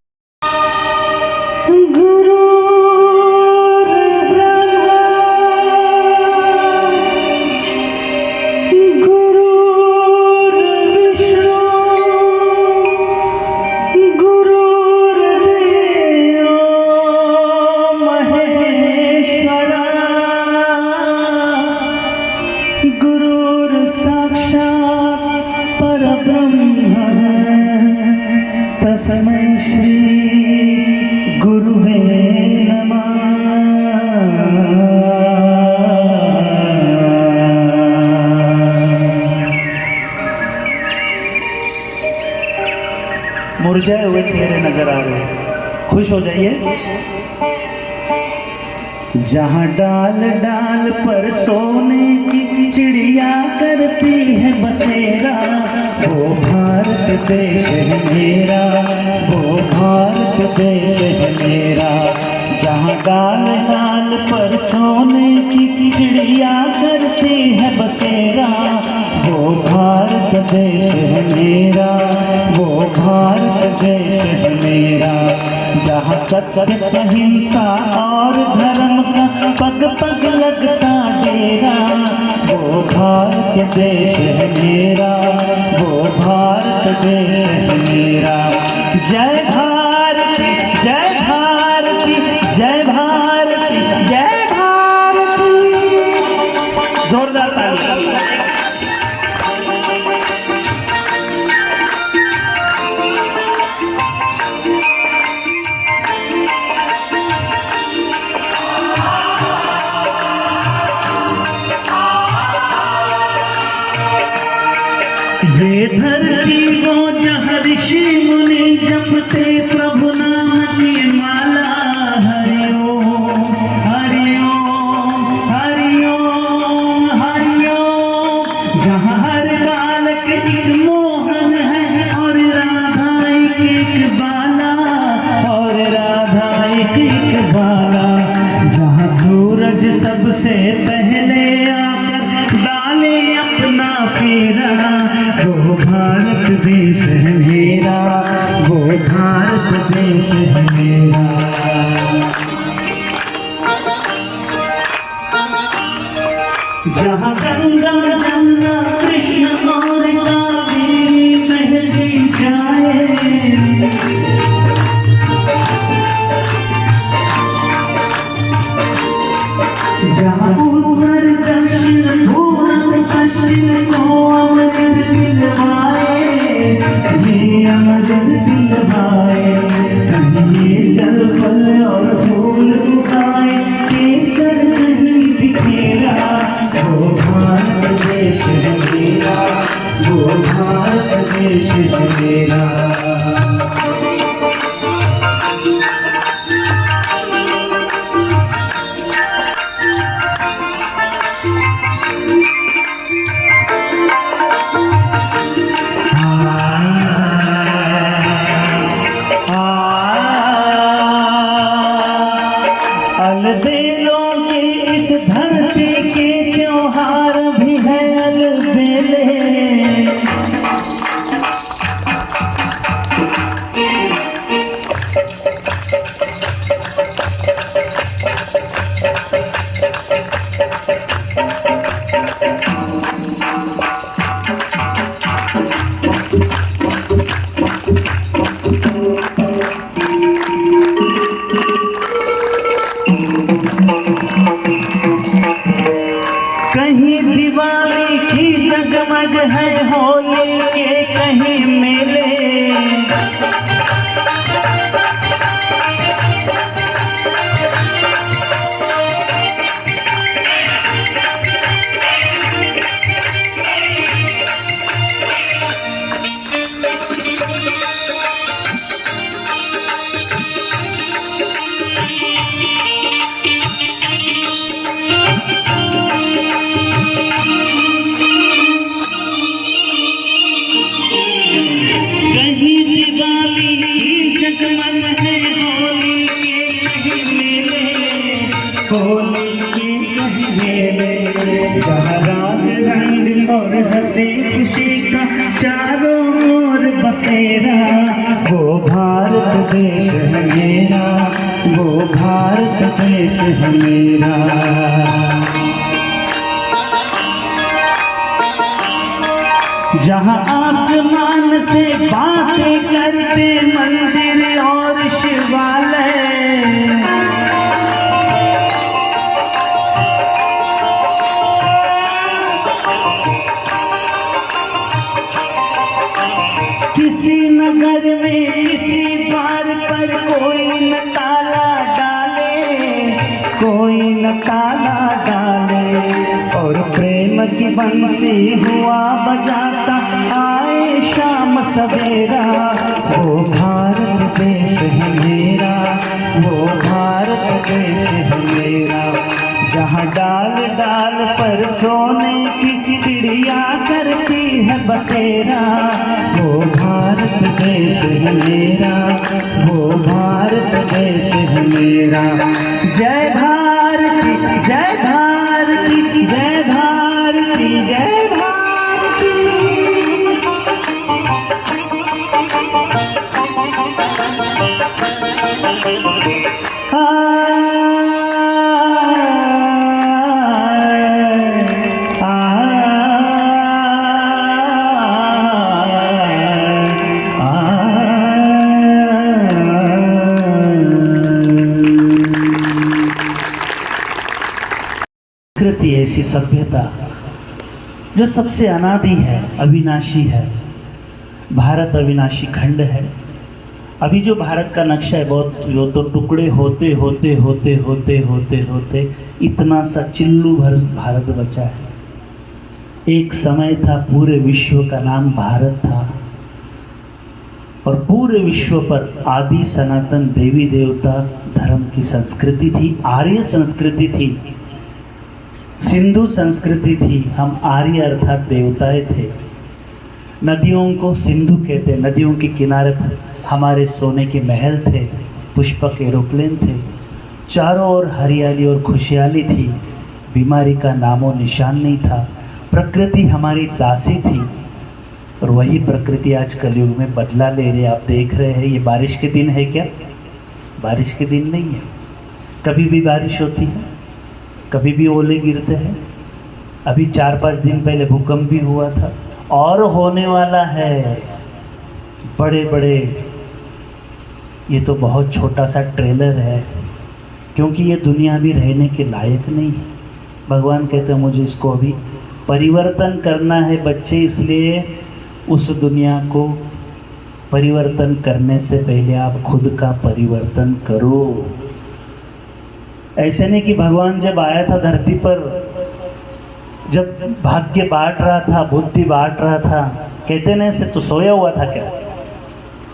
तस्मै श्री गुरुवे नमः। मुरझाए हुए चेहरे नजर आ रहे हैं, खुश हो जाइए। जहाँ डाल डाल पर सोने की चिड़िया करती है बसेरा, वो भारत देश है मेरा, वो भारत देश है मेरा। जहाँ डाल डाल पर सोने की चिड़िया करती है बसेरा, वो भारत देश है मेरा, वो भारत देश है मेरा। जहाँ सत्य अहिंसा और धर्म का पग पग लगता डेरा, वो भारत देश है मेरा, वो भारत देश है मेरा। जय भारती, जय भारती, जय भारती, जय भारती। जोरदार ताली। ये धरती वो जहाँ ऋषि मुनि जपते प्रभु नाम की माला। हरिओम हरिओम हरिओम हरिओम। जहाँ हर बालक एक मोहन है और राधा एक बाला, और राधा एक बाला। जहाँ सूरज सबसे पहले आकर डाले अपना फेरा, वो भारत देश है मेरा, वो भारत देश है मेरा। जहाँ गंगा जमुना कृष्ण और कावेरी बहती जाए, जहाँ उत्तर दक्षिण पूर्व पश्चिम को अमृत दिलवाए, ये अमृत दिलवाए। कहीं ये जल फल और फूल उगाए, केसर कहीं बिखेरा, वो भारत देश है मेरा, वो भारत देश है मेरा। अलबेलों के इस धरती के त्योहार भी है अलबेले। कहीं दिवाली की जगमग है होली के कहीं मेले। कहीं दिवाली जहाँ राग रंग और हंसी खुशी का चारों ओर बसेरा, वो भारत देश है मेरा, वो भारत देश है मेरा। जहाँ आसमान से बातें करते मंदिर और शिवालय, किसी नगर में किसी द्वार पर कोई न ताला डाले, कोई न ताला डाले, और प्रेम की बंसी हुआ बजाता आए शाम सवेरा, वो भारत देश है मेरा, वो भारत देश है मेरा। जहाँ डाल डाल पर सोने की चिड़िया करती है बसेरा, वो भारत देश है मेरा, वो भारत देश है मेरा। जय भारती, जय भारती, जय भारती, जय भारती। संस्कृति ऐसी सभ्यता जो सबसे अनादि है, अविनाशी है। भारत अविनाशी खंड है। अभी जो भारत का नक्शा है बहुत, वो तो टुकड़े होते होते होते होते होते होते इतना सा चिल्लू भर भारत बचा है। एक समय था पूरे विश्व का नाम भारत था, और पूरे विश्व पर आदि सनातन देवी देवता धर्म की संस्कृति थी, आर्य संस्कृति थी, सिंधु संस्कृति थी। हम आर्य अर्थात देवताएं थे। नदियों को सिंधु कहते, नदियों के किनारे पर हमारे सोने के महल थे, पुष्पक एरोप्लेन थे, चारों ओर हरियाली और खुशहाली थी, बीमारी का नामो निशान नहीं था। प्रकृति हमारी दासी थी, और वही प्रकृति आज कलयुग में बदला ले रही है। आप देख रहे हैं, ये बारिश के दिन है क्या? बारिश के दिन नहीं है। कभी भी बारिश होती है, कभी भी ओले गिरते हैं। अभी 4-5 दिन पहले भूकंप भी हुआ था, और होने वाला है। बड़े बड़े, ये तो बहुत छोटा सा ट्रेलर है, क्योंकि ये दुनिया भी रहने के लायक नहीं है। भगवान कहते हैं मुझे इसको अभी परिवर्तन करना है बच्चे, इसलिए उस दुनिया को परिवर्तन करने से पहले आप खुद का परिवर्तन करो। ऐसे नहीं कि भगवान जब आया था धरती पर, जब भाग्य बांट रहा था, बुद्धि बांट रहा था, कहते नहीं से तो सोया हुआ था क्या?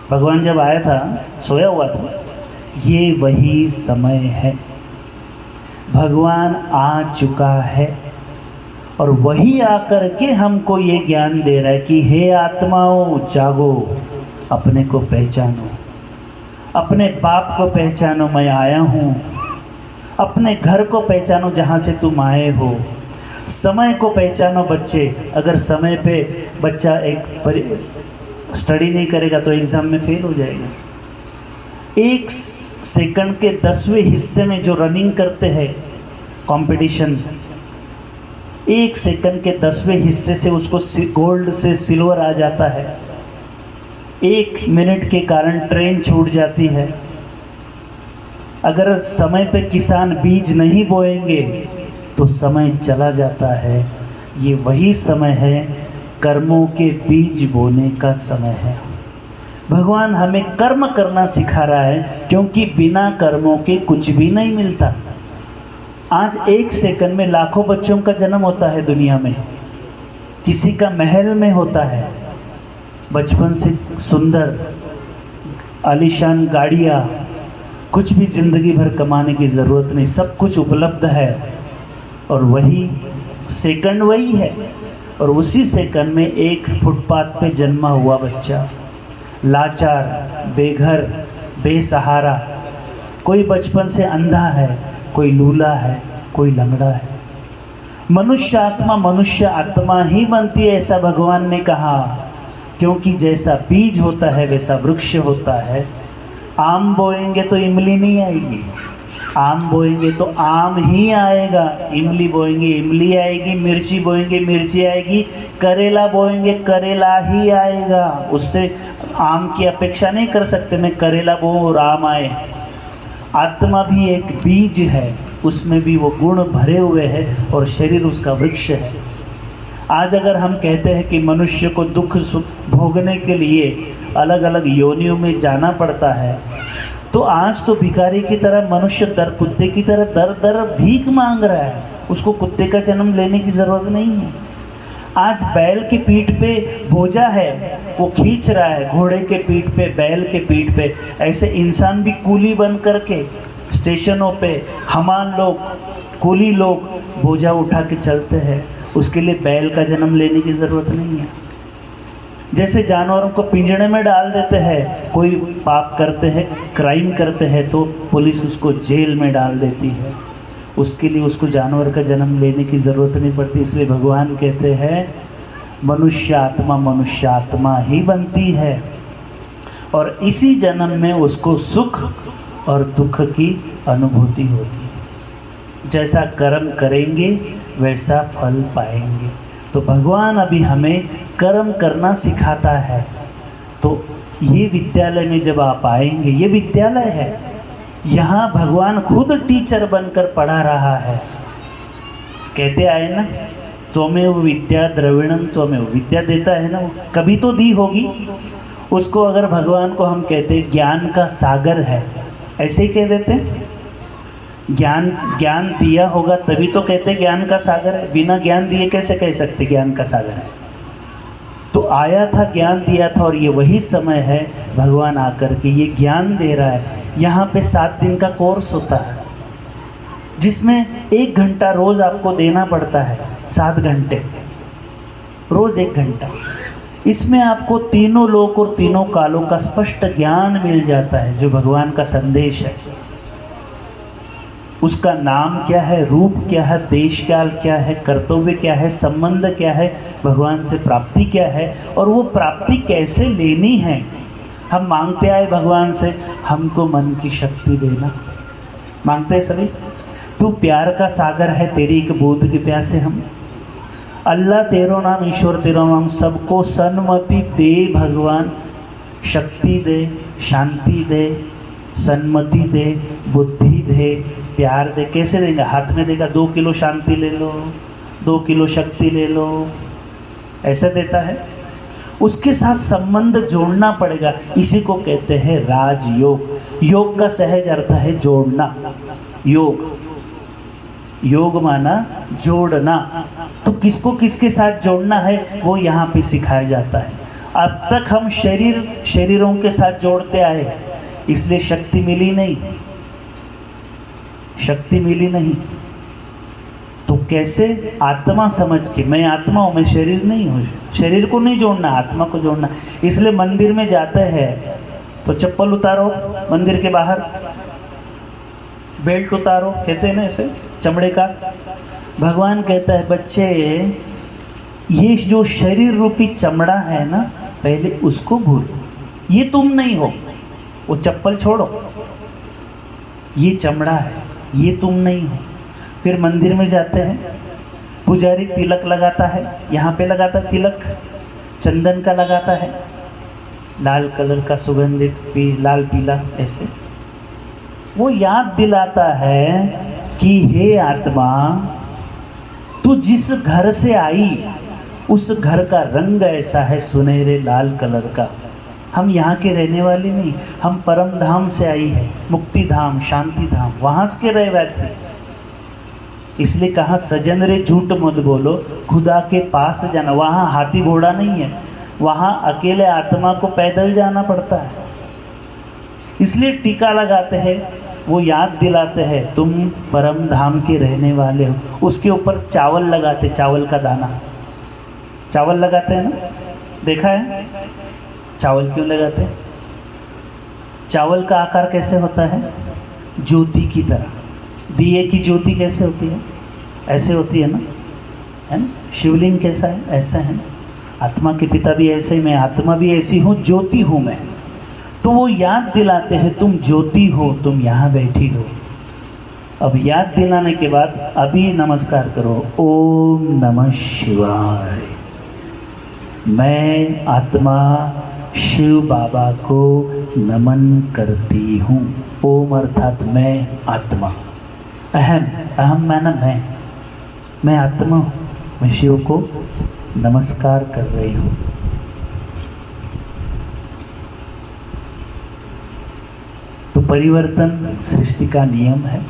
भगवान जब आया था सोया हुआ था? ये वही समय है। भगवान आ चुका है, और वही आकर के हमको ये ज्ञान दे रहा है कि हे आत्माओं जागो, अपने को पहचानो, अपने बाप को पहचानो, मैं आया हूँ। अपने घर को पहचानो जहाँ से तुम आए हो। समय को पहचानो बच्चे। अगर समय पे बच्चा एक स्टडी नहीं करेगा तो एग्ज़ाम में फेल हो जाएगा। 1 सेकंड के 10वें हिस्से में जो रनिंग करते हैं कंपटीशन, 1 सेकंड के 10वें हिस्से से उसको गोल्ड से सिल्वर आ जाता है। 1 मिनट के कारण ट्रेन छूट जाती है। अगर समय पे किसान बीज नहीं बोएंगे तो समय चला जाता है। ये वही समय है, कर्मों के बीज बोने का समय है। भगवान हमें कर्म करना सिखा रहा है, क्योंकि बिना कर्मों के कुछ भी नहीं मिलता। आज 1 सेकंड में लाखों बच्चों का जन्म होता है दुनिया में। किसी का महल में होता है, बचपन से सुंदर आलीशान गाड़ियाँ, कुछ भी ज़िंदगी भर कमाने की ज़रूरत नहीं, सब कुछ उपलब्ध है। और वही सेकंड वही है, और उसी सेकंड में एक फुटपाथ पे जन्मा हुआ बच्चा, लाचार, बेघर, बेसहारा, कोई बचपन से अंधा है, कोई लूला है, कोई लंगड़ा है, मनुष्य आत्मा ही बनती है, ऐसा भगवान ने कहा। क्योंकि जैसा बीज होता है वैसा वृक्ष होता है। आम बोएंगे तो इमली नहीं आएगी, आम बोएंगे तो आम ही आएगा, इमली बोएंगे इमली आएगी, मिर्ची बोएंगे मिर्ची आएगी, करेला बोएंगे करेला ही आएगा। उससे आम की अपेक्षा नहीं कर सकते मैं करेला बोऊं और आम आए। आत्मा भी एक बीज है, उसमें भी वो गुण भरे हुए हैं और शरीर उसका वृक्ष है। आज अगर हम कहते हैं कि मनुष्य को दुख सुख भोगने के लिए अलग अलग योनियों में जाना पड़ता है, तो आज तो भिखारी की तरह मनुष्य दर कुत्ते की तरह दर दर भीख मांग रहा है। उसको कुत्ते का जन्म लेने की ज़रूरत नहीं है। आज बैल की पीठ पे बोझा है, वो खींच रहा है, घोड़े के पीठ पे, बैल के पीठ पे। ऐसे इंसान भी कूली बन करके स्टेशनों पे हमाल लोग, कूली लोग बोझा उठा के चलते हैं। उसके लिए बैल का जन्म लेने की ज़रूरत नहीं है। जैसे जानवरों को पिंजड़े में डाल देते हैं, कोई पाप करते हैं, क्राइम करते हैं, तो पुलिस उसको जेल में डाल देती है। उसके लिए उसको जानवर का जन्म लेने की ज़रूरत नहीं पड़ती। इसलिए भगवान कहते हैं मनुष्य आत्मा ही बनती है और इसी जन्म में उसको सुख और दुख की अनुभूति होती है। जैसा कर्म करेंगे वैसा फल पाएंगे। तो भगवान अभी हमें कर्म करना सिखाता है। तो ये विद्यालय में जब आप आएंगे, ये विद्यालय है, यहाँ भगवान खुद टीचर बनकर पढ़ा रहा है। कहते आए ना, त्वमेव विद्या द्रविणम त्वमेव, विद्या देता है ना वो, कभी तो दी होगी उसको। अगर भगवान को हम कहते ज्ञान का सागर है, ऐसे ही कह देते हैं। ज्ञान दिया होगा तभी तो कहते ज्ञान का सागर है। बिना ज्ञान दिए कैसे कह सकते ज्ञान का सागर है? तो आया था, ज्ञान दिया था, और ये वही समय है भगवान आकर के ये ज्ञान दे रहा है। यहाँ पे 7 दिन का कोर्स होता है, जिसमें 1 घंटा रोज़ आपको देना पड़ता है। 7 घंटे रोज़ 1 घंटा। इसमें आपको तीनों लोक और तीनों कालों का स्पष्ट ज्ञान मिल जाता है, जो भगवान का संदेश है। उसका नाम क्या है, रूप क्या है, देश काल क्या है, कर्तव्य क्या है, संबंध क्या है, भगवान से प्राप्ति क्या है, और वो प्राप्ति कैसे लेनी है। हम मांगते आए भगवान से, हमको मन की शक्ति देना। मांगते हैं सभी, तू प्यार का सागर है, तेरी एक बूंद की प्यासे हम। अल्लाह तेरो नाम, ईश्वर तेरो नाम, सबको सन्मति दे भगवान। शक्ति दे, शांति दे, सन्मति दे, बुद्धि दे, प्यार दे। कैसे देगा? हाथ में देगा, 2 किलो शांति ले लो, 2 किलो शक्ति ले लो, ऐसा देता है। उसके साथ संबंध जोड़ना पड़ेगा। इसी को कहते हैं राजयोग। योग का सहज अर्थ है जोड़ना। योग माना जोड़ना। तो किसको किसके साथ जोड़ना है वो यहाँ पे सिखाया जाता है। अब तक हम शरीरों के साथ जोड़ते आए, इसलिए शक्ति मिली नहीं। तो कैसे? आत्मा समझ के, मैं आत्मा हूँ, मैं शरीर नहीं हूँ। शरीर को नहीं जोड़ना, आत्मा को जोड़ना। इसलिए मंदिर में जाते हैं तो चप्पल उतारो, मंदिर के बाहर बेल्ट उतारो, कहते हैं ना ऐसे, चमड़े का। भगवान कहता है बच्चे, ये जो शरीर रूपी चमड़ा है ना, पहले उसको भूलो। ये तुम नहीं हो, वो चप्पल छोड़ो, ये चमड़ा है, ये तुम नहीं हो। फिर मंदिर में जाते हैं, पुजारी तिलक लगाता है, यहाँ पे लगाता है तिलक, चंदन का लगाता है, लाल कलर का सुगंधित लाल पीला ऐसे। वो याद दिलाता है कि हे आत्मा, तू जिस घर से आई उस घर का रंग ऐसा है, सुनहरे लाल कलर का। हम यहाँ के रहने वाले नहीं, हम परम धाम से आई है, मुक्ति धाम, शांति धाम, वहाँ के रहे वैसे। इसलिए कहा सजन रे झूठ मत बोलो, खुदा के पास जाना। वहाँ हाथी घोड़ा नहीं है, वहाँ अकेले आत्मा को पैदल जाना पड़ता है। इसलिए टीका लगाते हैं, वो याद दिलाते हैं तुम परम धाम के रहने वाले हो। उसके ऊपर चावल लगाते, चावल का दाना, चावल लगाते हैं ना, देखा है? चावल क्यों लगाते हैं? चावल का आकार कैसे होता है? ज्योति की तरह। दिए की ज्योति कैसे होती है? ऐसे होती है ना। है ना। शिवलिंग कैसा है, ऐसा है। आत्मा के पिता भी ऐसे ही, मैं आत्मा भी ऐसी हूँ, ज्योति हूँ मैं। तो वो याद दिलाते हैं तुम ज्योति हो, तुम यहाँ बैठी हो। अब याद दिलाने के बाद अभी नमस्कार करो, ओम नमः शिवाय। मैं आत्मा शिव बाबा को नमन करती हूँ। ओम अर्थात मैं आत्मा, अहम, अहम माना मैं आत्मा हूँ, मैं शिव को नमस्कार कर रही हूँ। तो परिवर्तन सृष्टि का नियम है।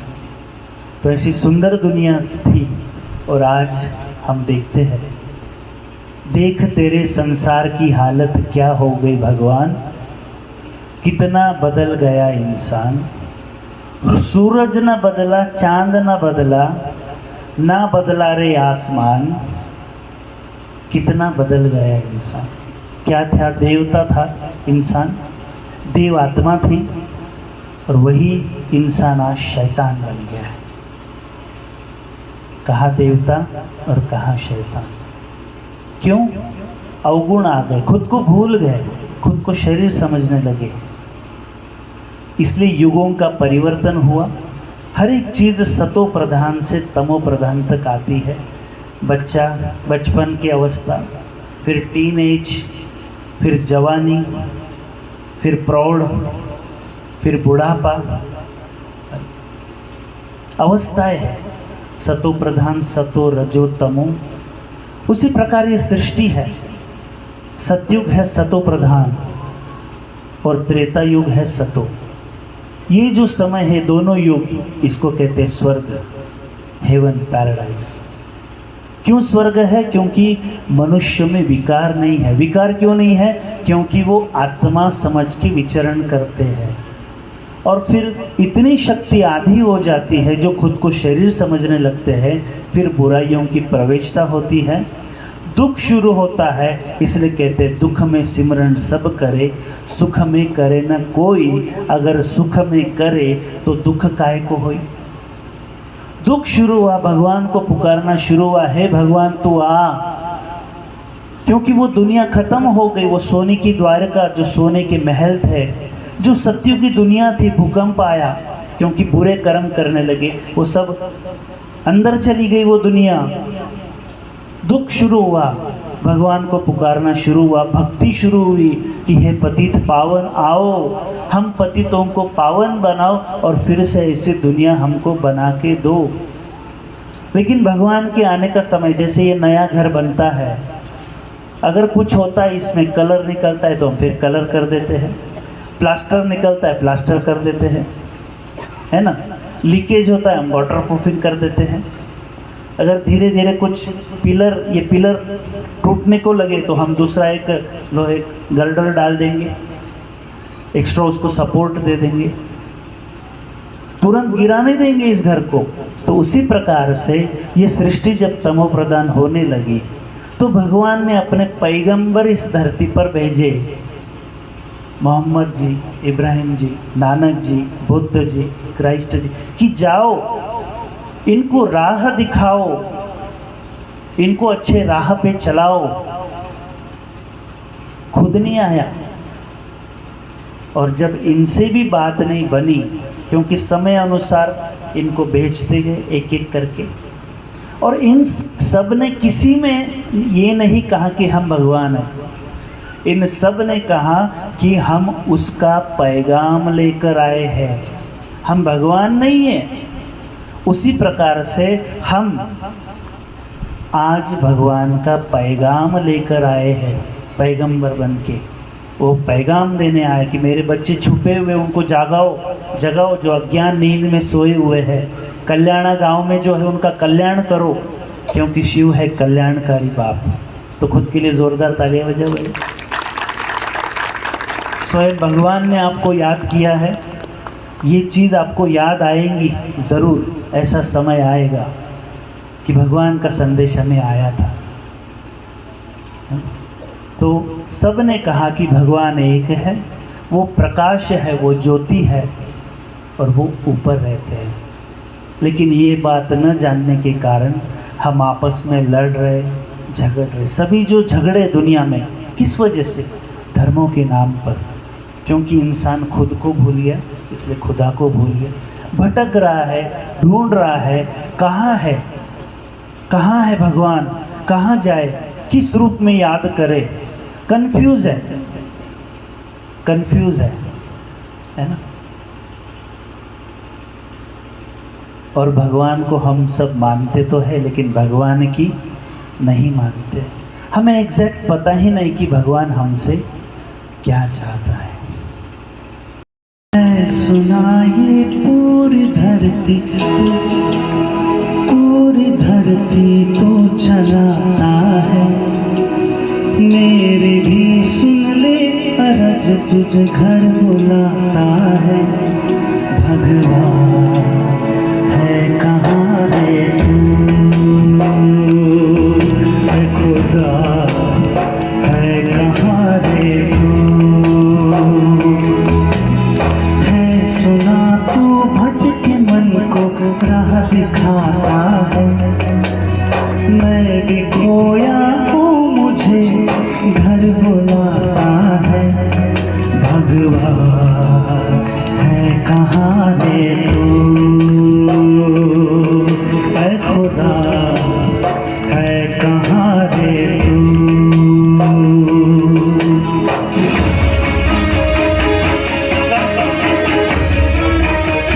तो ऐसी सुंदर दुनिया थी और आज हम देखते हैं, देख तेरे संसार की हालत क्या हो गई भगवान, कितना बदल गया इंसान। सूरज न बदला, चांद न बदला, ना बदला रे आसमान, कितना बदल गया इंसान। क्या था, देवता था इंसान, देव आत्मा थी, और वही इंसान आज शैतान बन गया है। कहा देवता और कहा शैतान। क्यों? अवगुण आ गए, खुद को भूल गए, खुद को शरीर समझने लगे। इसलिए युगों का परिवर्तन हुआ। हर एक चीज़ सतो प्रधान से तमो प्रधान तक आती है। बच्चा, बचपन की अवस्था, फिर टीनेज, फिर जवानी, फिर प्रौढ़, फिर बुढ़ापा, अवस्थाएं सतो प्रधान, सतो रजो तमो। उसी प्रकार ये सृष्टि है। सतयुग है सतो प्रधान और त्रेता युग है सतो। ये जो समय है, दोनों युग, इसको कहते हैं स्वर्ग, हेवन, पैराडाइज। क्यों स्वर्ग है? क्योंकि मनुष्य में विकार नहीं है। विकार क्यों नहीं है? क्योंकि वो आत्मा समझ के विचरण करते हैं। और फिर इतनी शक्ति आधी हो जाती है जो खुद को शरीर समझने लगते हैं, फिर बुराइयों की प्रवेशता होती है, दुख शुरू होता है। इसलिए कहते हैं दुख में सिमरन सब करे, सुख में करे न कोई। अगर सुख में करे तो दुख काहे को होई। दुख शुरू हुआ, भगवान को पुकारना शुरू हुआ, हे भगवान तू आ। क्योंकि वो दुनिया खत्म हो गई। वो सोने की द्वारका, जो सोने के महल थे, जो सत्युग की दुनिया थी, भूकंप आया क्योंकि बुरे कर्म करने लगे, वो सब अंदर चली गई वो दुनिया। दुख शुरू हुआ, भगवान को पुकारना शुरू हुआ, भक्ति शुरू हुई कि हे पतित पावन आओ, हम पतितों को पावन बनाओ और फिर से ऐसी दुनिया हमको बना के दो। लेकिन भगवान के आने का समय, जैसे ये नया घर बनता है, अगर कुछ होता है इसमें कलर निकलता है तो हम फिर कलर कर देते हैं, प्लास्टर निकलता है प्लास्टर कर देते हैं, है ना। लीकेज होता है हम वाटर प्रूफिंग कर देते हैं। अगर धीरे धीरे कुछ पिलर, ये पिलर टूटने को लगे तो हम दूसरा एक लोहे गर्डर डाल देंगे, एक्स्ट्रा उसको सपोर्ट दे देंगे, तुरंत गिरा नहीं देंगे इस घर को। तो उसी प्रकार से ये सृष्टि जब तमो प्रधान होने लगी तो भगवान ने अपने पैगंबर इस धरती पर भेजे, मोहम्मद जी, इब्राहिम जी, नानक जी, बुद्ध जी, क्राइस्ट जी, कि जाओ इनको राह दिखाओ, इनको अच्छे राह पे चलाओ। खुद नहीं आया। और जब इनसे भी बात नहीं बनी, क्योंकि समय अनुसार इनको भेजते गए एक एक करके, और इन सब ने किसी में ये नहीं कहा कि हम भगवान हैं। इन सब ने कहा कि हम उसका पैगाम लेकर आए हैं, हम भगवान नहीं हैं। उसी प्रकार से हम आज भगवान का पैगाम लेकर आए हैं, पैगंबर बन के। वो पैगाम देने आए कि मेरे बच्चे छुपे हुए, उनको जागाओ, जगाओ, जो अज्ञान नींद में सोए हुए हैं। कल्याणा गांव में जो है उनका कल्याण करो, क्योंकि शिव है कल्याणकारी बाप। तो खुद के लिए जोरदार तालियां बजाओ। स्वयं भगवान ने आपको याद किया है। ये चीज़ आपको याद आएंगी ज़रूर। ऐसा समय आएगा कि भगवान का संदेश हमें आया था। तो सब ने कहा कि भगवान एक है, वो प्रकाश है, वो ज्योति है और वो ऊपर रहते हैं। लेकिन ये बात न जानने के कारण हम आपस में लड़ रहे, झगड़ रहे। सभी जो झगड़े दुनिया में किस वजह से? धर्मों के नाम पर। क्योंकि इंसान खुद को भूल गया, इसलिए खुदा को भूल गया। भटक रहा है, ढूंढ रहा है, कहाँ है भगवान, कहाँ जाए, किस रूप में याद करे। कंफ्यूज है ना। और भगवान को हम सब मानते तो है, लेकिन भगवान की नहीं मानते। हमें एग्जैक्ट पता ही नहीं कि भगवान हमसे क्या चाहता है। सुना ये पूरी धरती तो चलाता है। मेरे भी सुन ले अरज तुझ घर बुलाता है। भगवान है कहाँ रे तू, है खुदा है कहाँ रे तू। है सुना तू भटके मन को राह दिखाता है। मैं भी खोया हूँ, मुझे घर बुलाता है। भगवान है कहाँ रे तू, ऐ खुदा है कहाँ रे तू।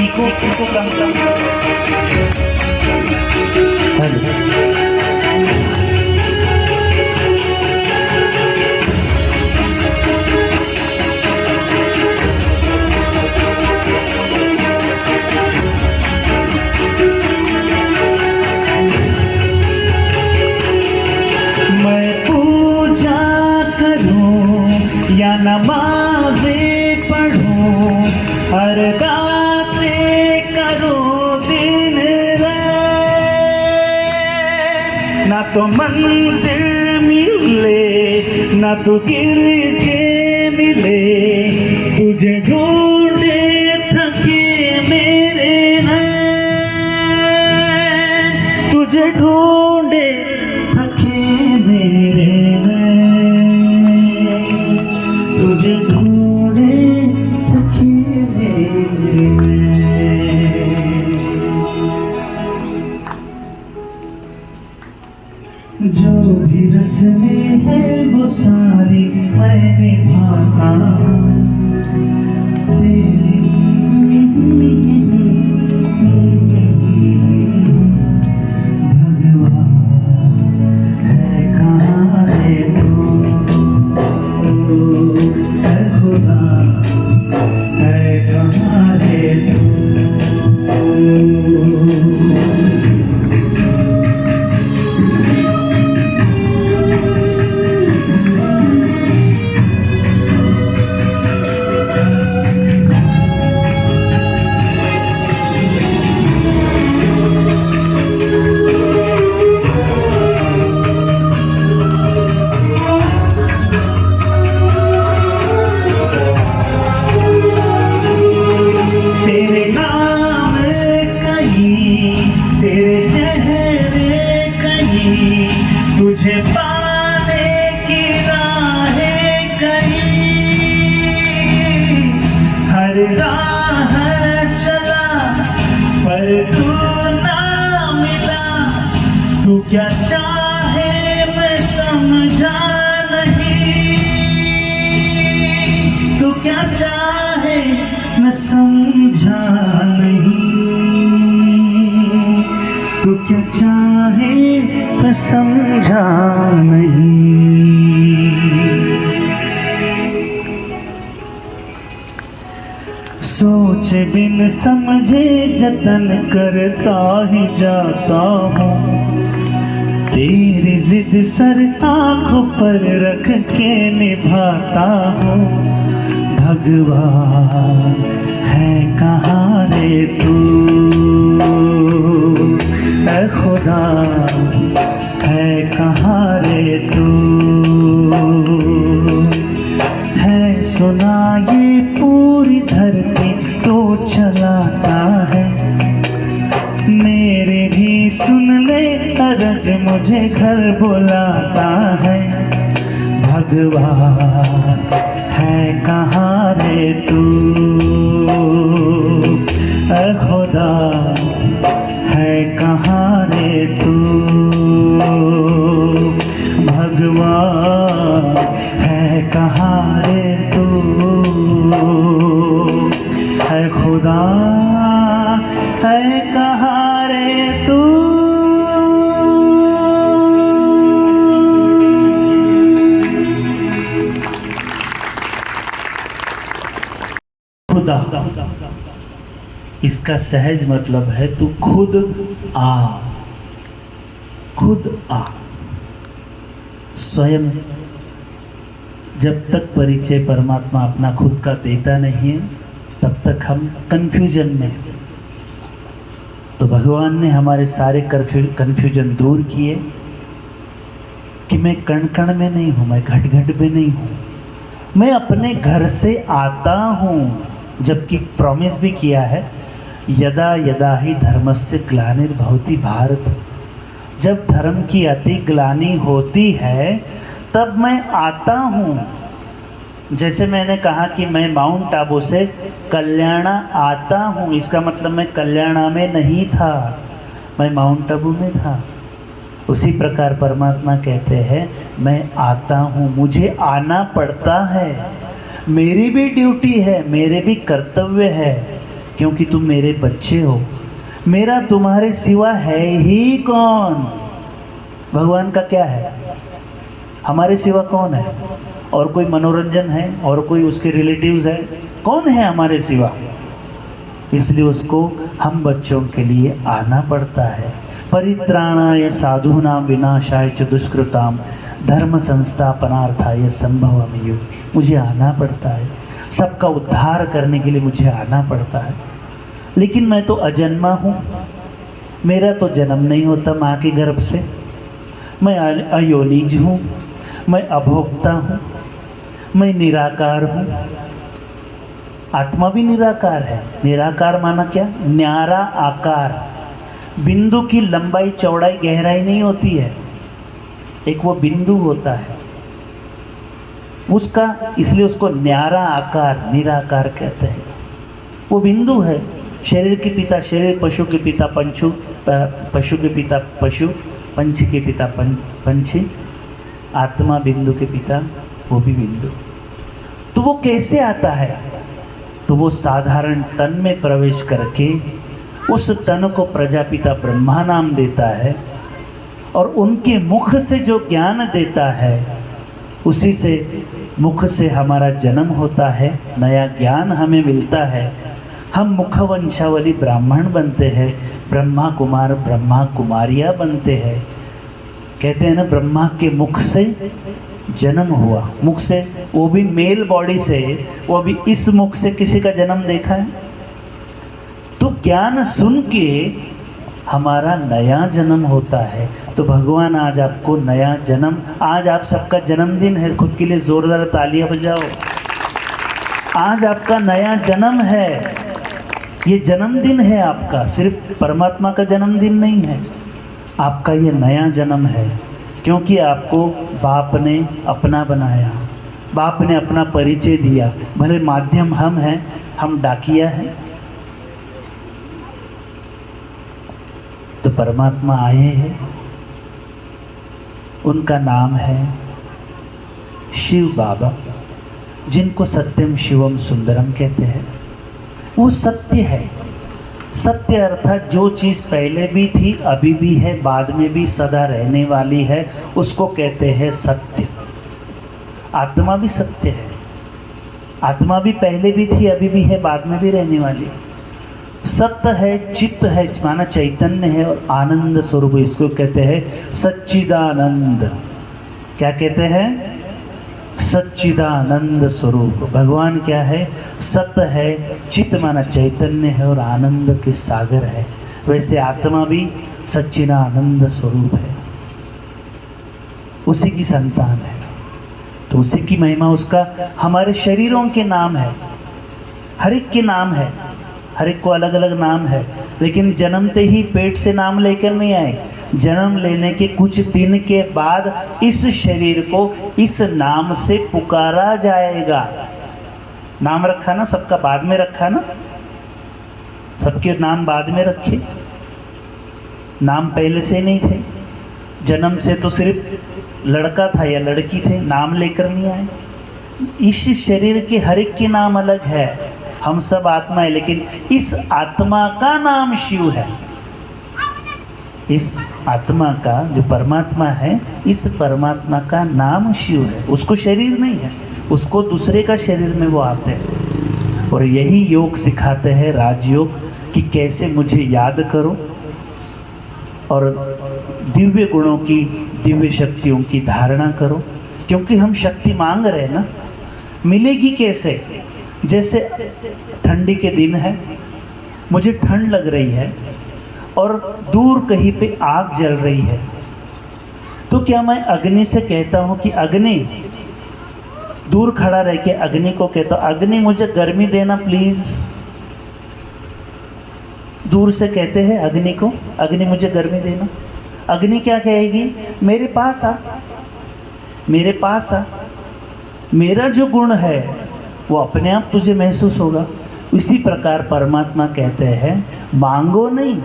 इको कम या नमाज़ें पढ़ूं, अरदासें करूं दिन रात। ना तो मंदिर मिले, ना तो गिरजे मिले, तुझे ढूंढे थके मेरे नैन, तुझे ढूंढे थके मेरे तुझे ढूंढे थके मेरे। जो भी रस्में हैं वो सारी मैं निभाता तेरी। भगवान है कहाँ रे तू, खुदा है कहाँ रे तू। तुझे पाने की राहें कहीं, हर राह चला पर तू ना मिला। तू क्या चाहे मैं समझा नहीं, तू क्या चाहे मैं समझा नहीं। तू क्या चाहे मैं समझा नहीं। सोच बिन समझे जतन करता ही जाता हूँ। तेरी जिद सर आँखों पर रख के निभाता हूँ। भगवान है कहाँ रे तू, ऐ खुदा है कहाँ रे तू। है सुना ये पूरी धरती तो चलाता है। मेरे भी सुन ले अरज आज मुझे घर बुलाता है। भगवान है कहाँ रे तू, ऐ खुदा है कहाँ रे तू, भगवान है कहाँ रे तू, है खुदा है कहाँ रे तू। खुदा, इसका सहज मतलब है तू खुद आ, खुद आ। स्वयं जब तक परिचय परमात्मा अपना खुद का देता नहीं है तब तक हम कंफ्यूजन में। तो भगवान ने हमारे सारे कंफ्यूजन दूर किए कि मैं कण कण में नहीं हूँ, मैं घट घट में नहीं हूँ, मैं अपने घर से आता हूँ। जबकि प्रॉमिस भी किया है, यदा यदा ही धर्मस्य ग्लानिर्भवति भारत, जब धर्म की अति ग्लानि होती है तब मैं आता हूँ। जैसे मैंने कहा कि मैं माउंट आबू से कल्याणा आता हूँ, इसका मतलब मैं कल्याणा में नहीं था, मैं माउंट आबू में था। उसी प्रकार परमात्मा कहते हैं मैं आता हूँ, मुझे आना पड़ता है, मेरी भी ड्यूटी है, मेरे भी कर्तव्य है, क्योंकि तुम मेरे बच्चे हो। मेरा तुम्हारे सिवा है ही कौन? भगवान का क्या है? हमारे सिवा कौन है? और कोई मनोरंजन है? और कोई उसके रिलेटिव्स है? कौन है हमारे सिवा? इसलिए उसको हम बच्चों के लिए आना पड़ता है। परित्राणाय साधूनां विनाशाय च दुष्कृताम धर्म संस्थापनार्थाय संभवामि युगे, मुझे आना पड़ता है, सबका उद्धार करने के लिए मुझे आना पड़ता है। लेकिन मैं तो अजन्मा हूँ, मेरा तो जन्म नहीं होता माँ के गर्भ से, मैं अयोनिज हूँ, मैं अभोक्ता हूँ, मैं निराकार हूँ। आत्मा भी निराकार है। निराकार माना क्या? न्यारा आकार। बिंदु की लंबाई चौड़ाई गहराई नहीं होती है, एक वो बिंदु होता है उसका, इसलिए उसको न्यारा आकार निराकार कहते हैं। वो बिंदु है। शरीर के पिता शरीर, पशु के पिता पंचु, पशु के पिता पशु, पंछी के पिता पंछी, आत्मा बिंदु के पिता वो भी बिंदु। तो वो कैसे आता है? तो वो साधारण तन में प्रवेश करके उस तन को प्रजापिता ब्रह्मा नाम देता है और उनके मुख से जो ज्ञान देता है उसी से मुख से हमारा जन्म होता है, नया ज्ञान हमें मिलता है। हम मुखवंशावली ब्राह्मण बनते हैं, ब्रह्मा कुमार ब्रह्मा कुमारियाँ बनते हैं। कहते हैं ना ब्रह्मा के मुख से जन्म हुआ, मुख से, वो भी मेल बॉडी से, वो भी इस मुख से किसी का जन्म देखा है? तो ज्ञान सुन के हमारा नया जन्म होता है। तो भगवान आज आपको नया जन्म, आज आप सबका जन्मदिन है, खुद के लिए जोरदार तालियां बजाओ। आज आपका नया जन्म है, ये जन्मदिन है आपका, सिर्फ परमात्मा का जन्मदिन नहीं है, आपका ये नया जन्म है। क्योंकि आपको बाप ने अपना बनाया, बाप ने अपना परिचय दिया। भले माध्यम हम हैं, हम डाकिया हैं, तो परमात्मा आए हैं, उनका नाम है शिव बाबा, जिनको सत्यम शिवम सुंदरम कहते हैं। वो सत्य है। सत्य अर्थात जो चीज़ पहले भी थी, अभी भी है, बाद में भी सदा रहने वाली है, उसको कहते हैं सत्य। आत्मा भी सत्य है। आत्मा भी पहले भी थी, अभी भी है, बाद में भी रहने वाली है। सत्य है, चित्त है, माना चैतन्य है, और आनंद स्वरूप, इसको कहते हैं सच्चिदानंद। क्या कहते हैं? सच्चिदानंद स्वरूप। भगवान क्या है? सत्य है, चित्त माना चैतन्य है, और आनंद के सागर है। वैसे आत्मा भी सच्चिदानंद स्वरूप है, उसी की संतान है। तो उसी की महिमा, उसका हमारे शरीरों के नाम है, हर एक के नाम है, हर एक को अलग अलग नाम है। लेकिन जन्मते ही पेट से नाम लेकर नहीं आए, जन्म लेने के कुछ दिन के बाद इस शरीर को इस नाम से पुकारा जाएगा। नाम रखा ना सबका, बाद में रखा ना, सबके नाम बाद में रखे, नाम पहले से नहीं थे। जन्म से तो सिर्फ लड़का था या लड़की थे, नाम लेकर नहीं आए। इस शरीर के हर एक के नाम अलग है, हम सब आत्मा है, लेकिन इस आत्मा का नाम शिव है। इस आत्मा का जो परमात्मा है, इस परमात्मा का नाम शिव है। उसको शरीर नहीं है, उसको दूसरे का शरीर में वो आते हैं। और यही योग सिखाते हैं, राजयोग, कि कैसे मुझे याद करो और दिव्य गुणों की, दिव्य शक्तियों की धारणा करो। क्योंकि हम शक्ति मांग रहे हैं ना, मिलेगी कैसे? जैसे ठंडी के दिन है, मुझे ठंड लग रही है और दूर कहीं पे आग जल रही है, तो क्या मैं अग्नि से कहता हूँ कि अग्नि, दूर खड़ा रह के अग्नि को कहता हूँ अग्नि मुझे गर्मी देना प्लीज? दूर से कहते हैं अग्नि को, अग्नि मुझे गर्मी देना। अग्नि क्या कहेगी? मेरे पास आ, मेरे पास आ। मेरा जो गुण है वो अपने आप तुझे महसूस होगा। इसी प्रकार परमात्मा कहते हैं मांगो नहीं,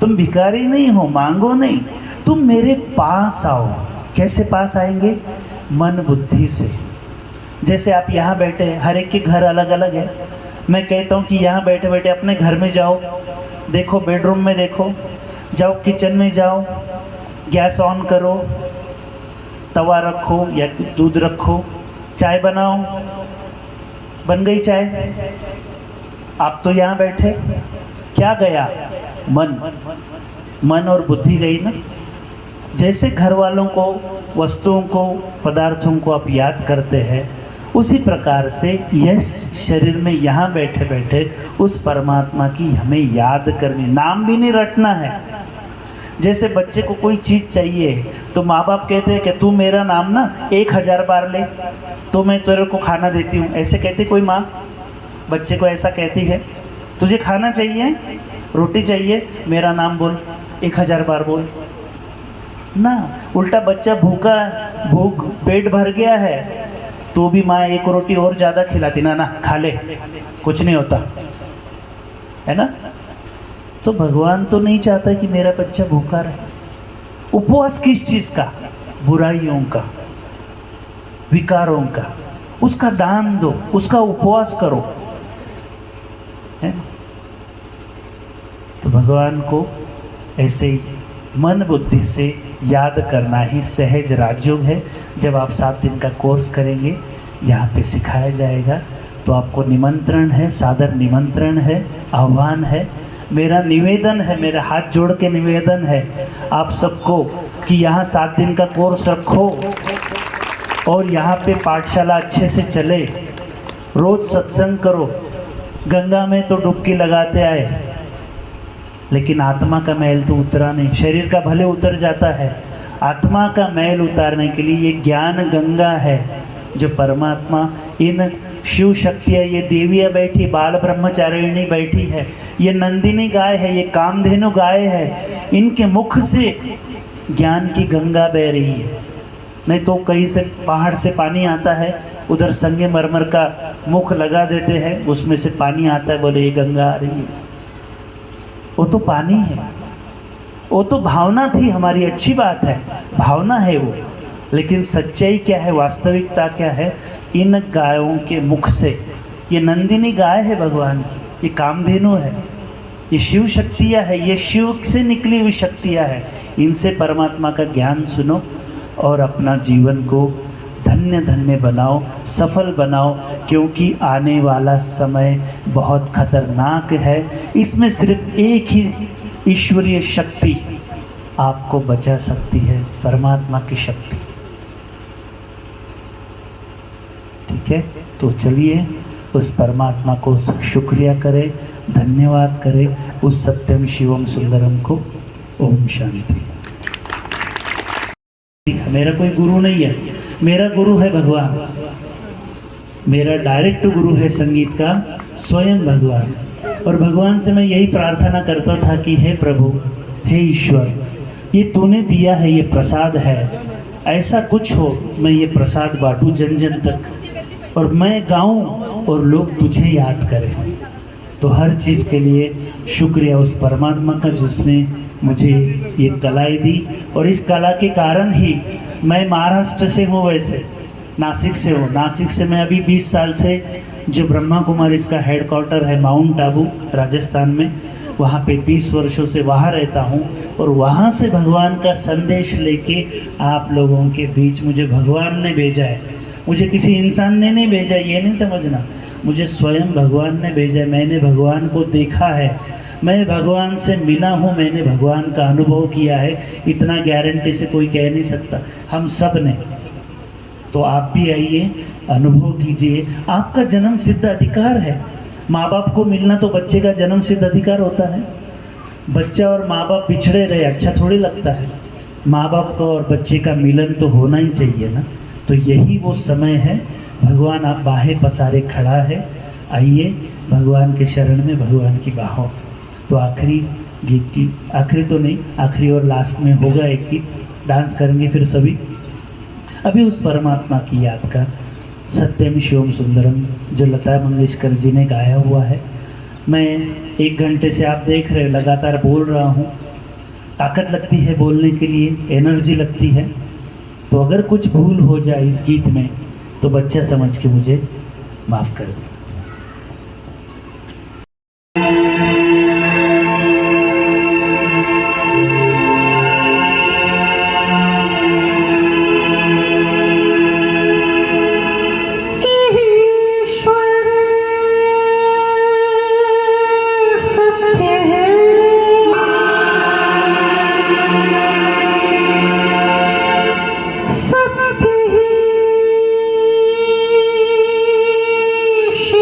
तुम भिखारी नहीं हो, मांगो नहीं, तुम मेरे पास आओ। कैसे पास आएंगे? मन बुद्धि से। जैसे आप यहाँ बैठे हैं, हर एक के घर अलग अलग है। मैं कहता हूँ कि यहाँ बैठे बैठे अपने घर में जाओ, देखो बेडरूम में देखो, जाओ किचन में जाओ, गैस ऑन करो, तवा रखो या दूध रखो, चाय बनाओ, बन गई चाय। आप तो यहाँ बैठे, क्या गया? मन और बुद्धि गई ना। जैसे घर वालों को, वस्तुओं को, पदार्थों को आप याद करते हैं, उसी प्रकार से यह शरीर में यहाँ बैठे बैठे उस परमात्मा की हमें याद करनी, नाम भी नहीं रटना है। जैसे बच्चे को कोई चीज़ चाहिए तो माँ बाप कहते हैं कि तू मेरा नाम ना 1000 बार ले तो मैं तेरे को खाना देती हूँ। ऐसे कहती कोई माँ बच्चे को, ऐसा कहती है? तुझे खाना चाहिए, रोटी चाहिए, मेरा नाम बोल, 1000 बार बोल ना। उल्टा बच्चा भूख पेट भर गया है तो भी माँ एक रोटी और ज़्यादा खिलाती, ना ना खा ले, कुछ नहीं होता, है ना। तो भगवान तो नहीं चाहता कि मेरा बच्चा भूखा रहे। उपवास किस चीज़ का? बुराइयों का, विकारों का। उसका दान दो, उसका उपवास करो, है। तो भगवान को ऐसे ही मन बुद्धि से याद करना ही सहज राजयोग है। जब आप 7 दिन का कोर्स करेंगे, यहाँ पे सिखाया जाएगा। तो आपको निमंत्रण है, सादर निमंत्रण है, आह्वान है। मेरा निवेदन है, मेरा हाथ जोड़ के निवेदन है आप सबको कि यहाँ 7 दिन का कोर्स रखो और यहाँ पे पाठशाला अच्छे से चले, रोज़ सत्संग करो। गंगा में तो डुबकी लगाते आए, लेकिन आत्मा का मैल तो उतरा नहीं। शरीर का भले उतर जाता है, आत्मा का मैल उतारने के लिए ये ज्ञान गंगा है जो परमात्मा, इन शिव शक्तियाँ, ये देवियाँ बैठी, बाल ब्रह्मचारिणी बैठी है, ये नंदिनी गाय है, ये कामधेनु गाय है, इनके मुख से ज्ञान की गंगा बह रही है। नहीं तो कहीं से पहाड़ से पानी आता है, उधर संगमरमर का मुख लगा देते हैं, उसमें से पानी आता है, बोले ये गंगा आ रही है। वो तो पानी है, वो तो भावना थी हमारी, अच्छी बात है, भावना है वो। लेकिन सच्चाई क्या है, वास्तविकता क्या है? इन गायों के मुख से, ये नंदिनी गाय है भगवान की, ये कामधेनु है, ये शिव शक्तियाँ है, ये शिव से निकली हुई शक्तियाँ है। इनसे परमात्मा का ज्ञान सुनो और अपना जीवन को धन्य धन्य बनाओ, सफल बनाओ, क्योंकि आने वाला समय बहुत खतरनाक है। इसमें सिर्फ एक ही ईश्वरीय शक्ति आपको बचा सकती है, परमात्मा की शक्ति। ठीक है, तो चलिए उस परमात्मा को शुक्रिया करें, धन्यवाद करें, उस सत्यम शिवम सुंदरम को। ओम शांति। मेरा कोई गुरु नहीं है, मेरा गुरु है भगवान, मेरा डायरेक्ट गुरु है संगीत का स्वयं भगवान। और भगवान से मैं यही प्रार्थना करता था कि हे प्रभु, हे ईश्वर, ये तूने दिया है, ये प्रसाद है, ऐसा कुछ हो मैं ये प्रसाद बांटूं जन जन तक, और मैं गाऊं और लोग तुझे याद करें। तो हर चीज़ के लिए शुक्रिया उस परमात्मा का जिसने मुझे ये कलाएं दी, और इस कला के कारण ही मैं महाराष्ट्र से हूँ, वैसे नासिक से हूँ। नासिक से मैं अभी 20 साल से, जो ब्रह्मा कुमारी इसका हेडक्वार्टर है माउंट आबू राजस्थान में, वहाँ पे 20 वर्षों से वहाँ रहता हूँ, और वहाँ से भगवान का संदेश लेके आप लोगों के बीच मुझे भगवान ने भेजा है। मुझे किसी इंसान ने नहीं भेजा, ये नहीं समझना, मुझे स्वयं भगवान ने भेजा है। मैंने भगवान को देखा है, मैं भगवान से मिला हूँ, मैंने भगवान का अनुभव किया है, इतना गारंटी से कोई कह नहीं सकता, हम सब ने। तो आप भी आइए, अनुभव कीजिए, आपका जन्म सिद्ध अधिकार है। माँ बाप को मिलना तो बच्चे का जन्म सिद्ध अधिकार होता है। बच्चा और माँ बाप बिछड़े रहे अच्छा थोड़ी लगता है, माँ बाप का और बच्चे का मिलन तो होना ही चाहिए ना। तो यही वो समय है, भगवान आप बाहें पसारे खड़ा है, आइए भगवान के शरण में, भगवान की बाहों। तो आखिरी गीत की, आखिरी तो नहीं, आखिरी और लास्ट में होगा एक गीत, डांस करेंगे फिर सभी। अभी उस परमात्मा की याद का सत्यम शिवम सुंदरम जो लता मंगेशकर जी ने गाया हुआ है। मैं 1 घंटे से आप देख रहे लगातार बोल रहा हूँ, ताकत लगती है बोलने के लिए, एनर्जी लगती है। तो अगर कुछ भूल हो जाए इस गीत में तो बच्चा समझ के मुझे माफ़ कर दें। सत्य ही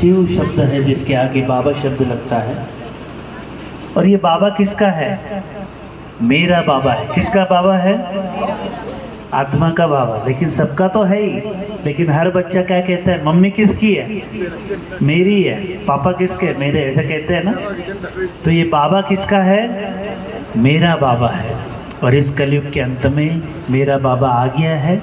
शिव शब्द है जिसके आगे बाबा शब्द लगता है। और ये बाबा किसका है? मेरा बाबा है। किसका बाबा है? आत्मा का बाबा। लेकिन सबका तो है ही, लेकिन हर बच्चा क्या कहता है? मम्मी किसकी है? मेरी है। पापा किसके? मेरे। ऐसा कहते हैं ना। तो ये बाबा किसका है? मेरा बाबा है। और इस कलयुग के अंत में मेरा बाबा आ गया है।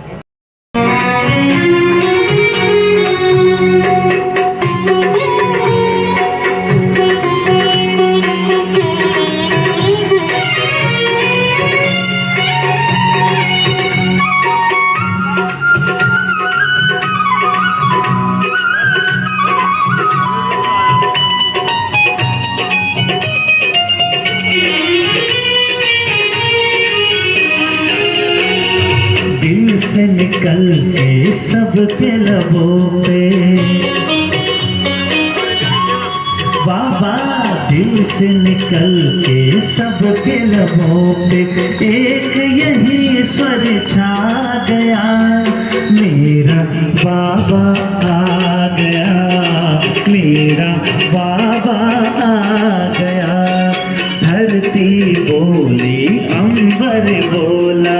दिल से निकल के सबके लबों पे बाबा, दिल से निकल के सबके लबों पे एक यही स्वर छा गया, मेरा बाबा आ गया, मेरा बाबा आ गया। धरती बोली, अंबर बोला,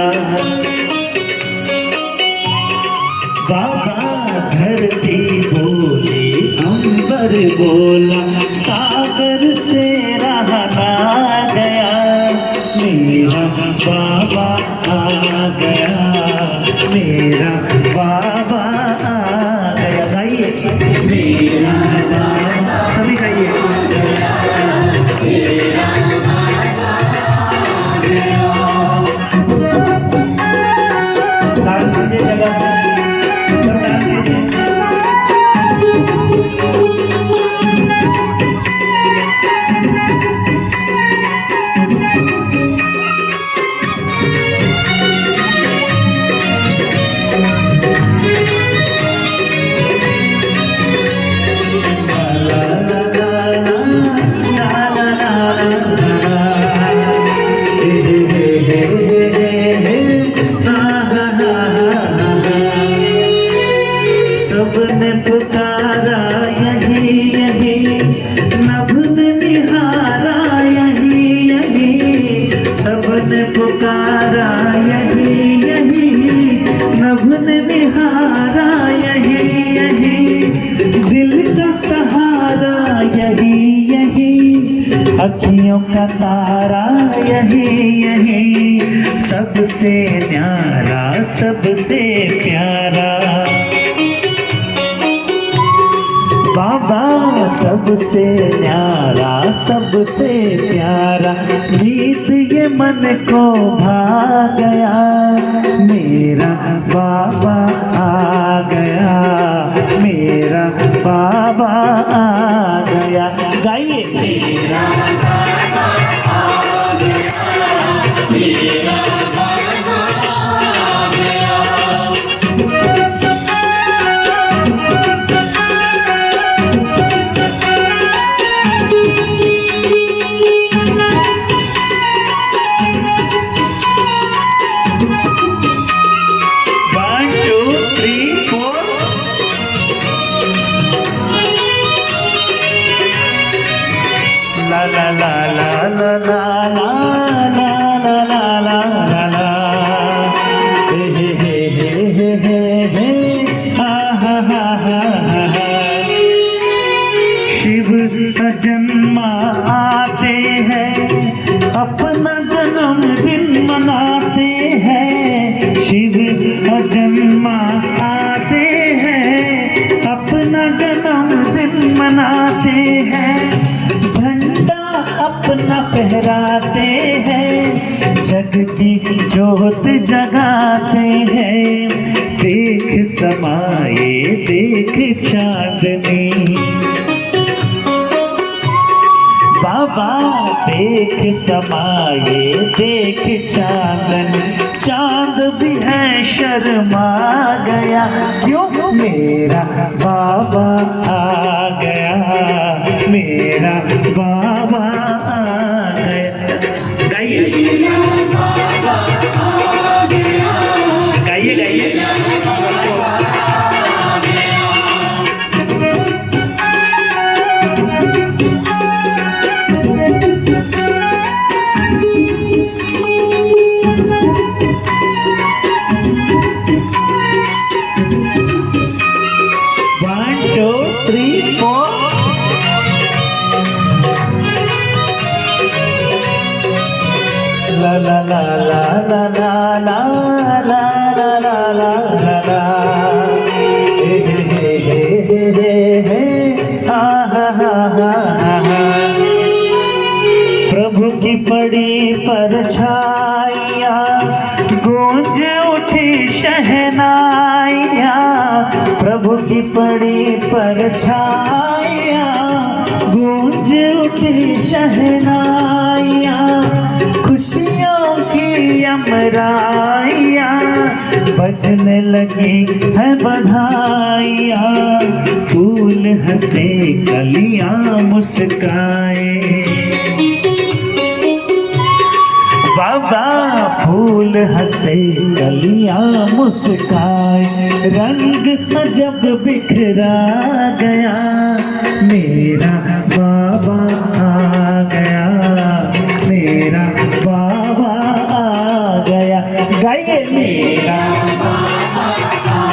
बाबा धरती बोली, अंबर बोला, सागर से रहा ना गया, मेरा बाबा आ गया, मेरा बाबा आ गया। गाइए, मेरा बाबा, सभी गाइए। डांस कीजिए जगह पे। सबने पुकारा यही यही, नभ ने निहारा यही यही, सबने पुकारा यही यही, नभ ने निहारा यही यही, दिल का सहारा यही यही, अखियों का तारा यही यही, सबसे न्यारा सबसे प्यारा, बाबा सबसे न्यारा सबसे प्यारा। गीत ये मन को भा गया, मेरा बाबा आ गया, मेरा बाबा आ गया। गाइए, मेरा बाबा आ गया, मेरा बाबा आ गया। La la la la la la la la la la la la, he he he he he he, ha ha ha ha ha। Shiv जन्मा आते हैं, अपना जन्मदिन मनाते हैं, शिव जन्मा आते हैं, अपना जन्मदिन मनाते हैं, झंडा अपना फहराते हैं, जग की जोत जगाते हैं, देख समाए देख चांदनी, बाबा देख समाए देख चांदनी, चांद भी है शर्मा गया, क्यों? मेरा बाबा आ गया, मेरा बाबा आ गया। गाइए, गाइए गाइए। ला ला ला ला ला ला ला ला ला ला ला ला ला हे हे हे हे हे हा हा हा हा हा। प्रभु की पड़ी परछाइया गूंज उठी शहनाइया, प्रभु की पड़ी परछाइया गूंज उठी शहनाइया, खुशियों की अमराइया बजने लगी है बधाइया, फूल हंसे कलियां मुस्काए, बाबा फूल हंसे कलियां मुस्काए, रंग जब बिखरा गया मेरा बाबा आ गया, मेरा बाबा आ गया, गाइए मेरा बाबा आ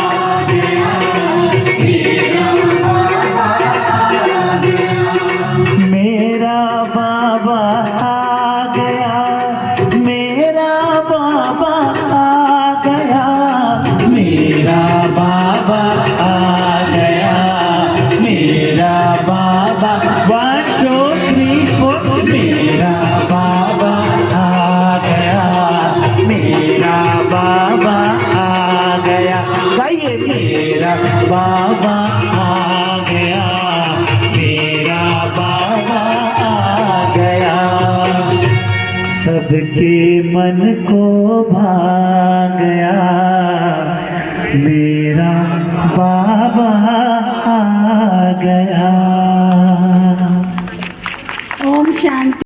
गया, मेरा बाबा आ गया, मेरा बाबा आ गया, मेरा बाबा आ गया, मेरा बाबा आ गया, मेरा बाबा 1 2 3 4 मेरा बाबा आ गया, मेरा बाबा आ गया, गाइए मेरा बाबा आ गया, मेरा बाबा आ गया, सबके मन को भा गया मेरा बाबा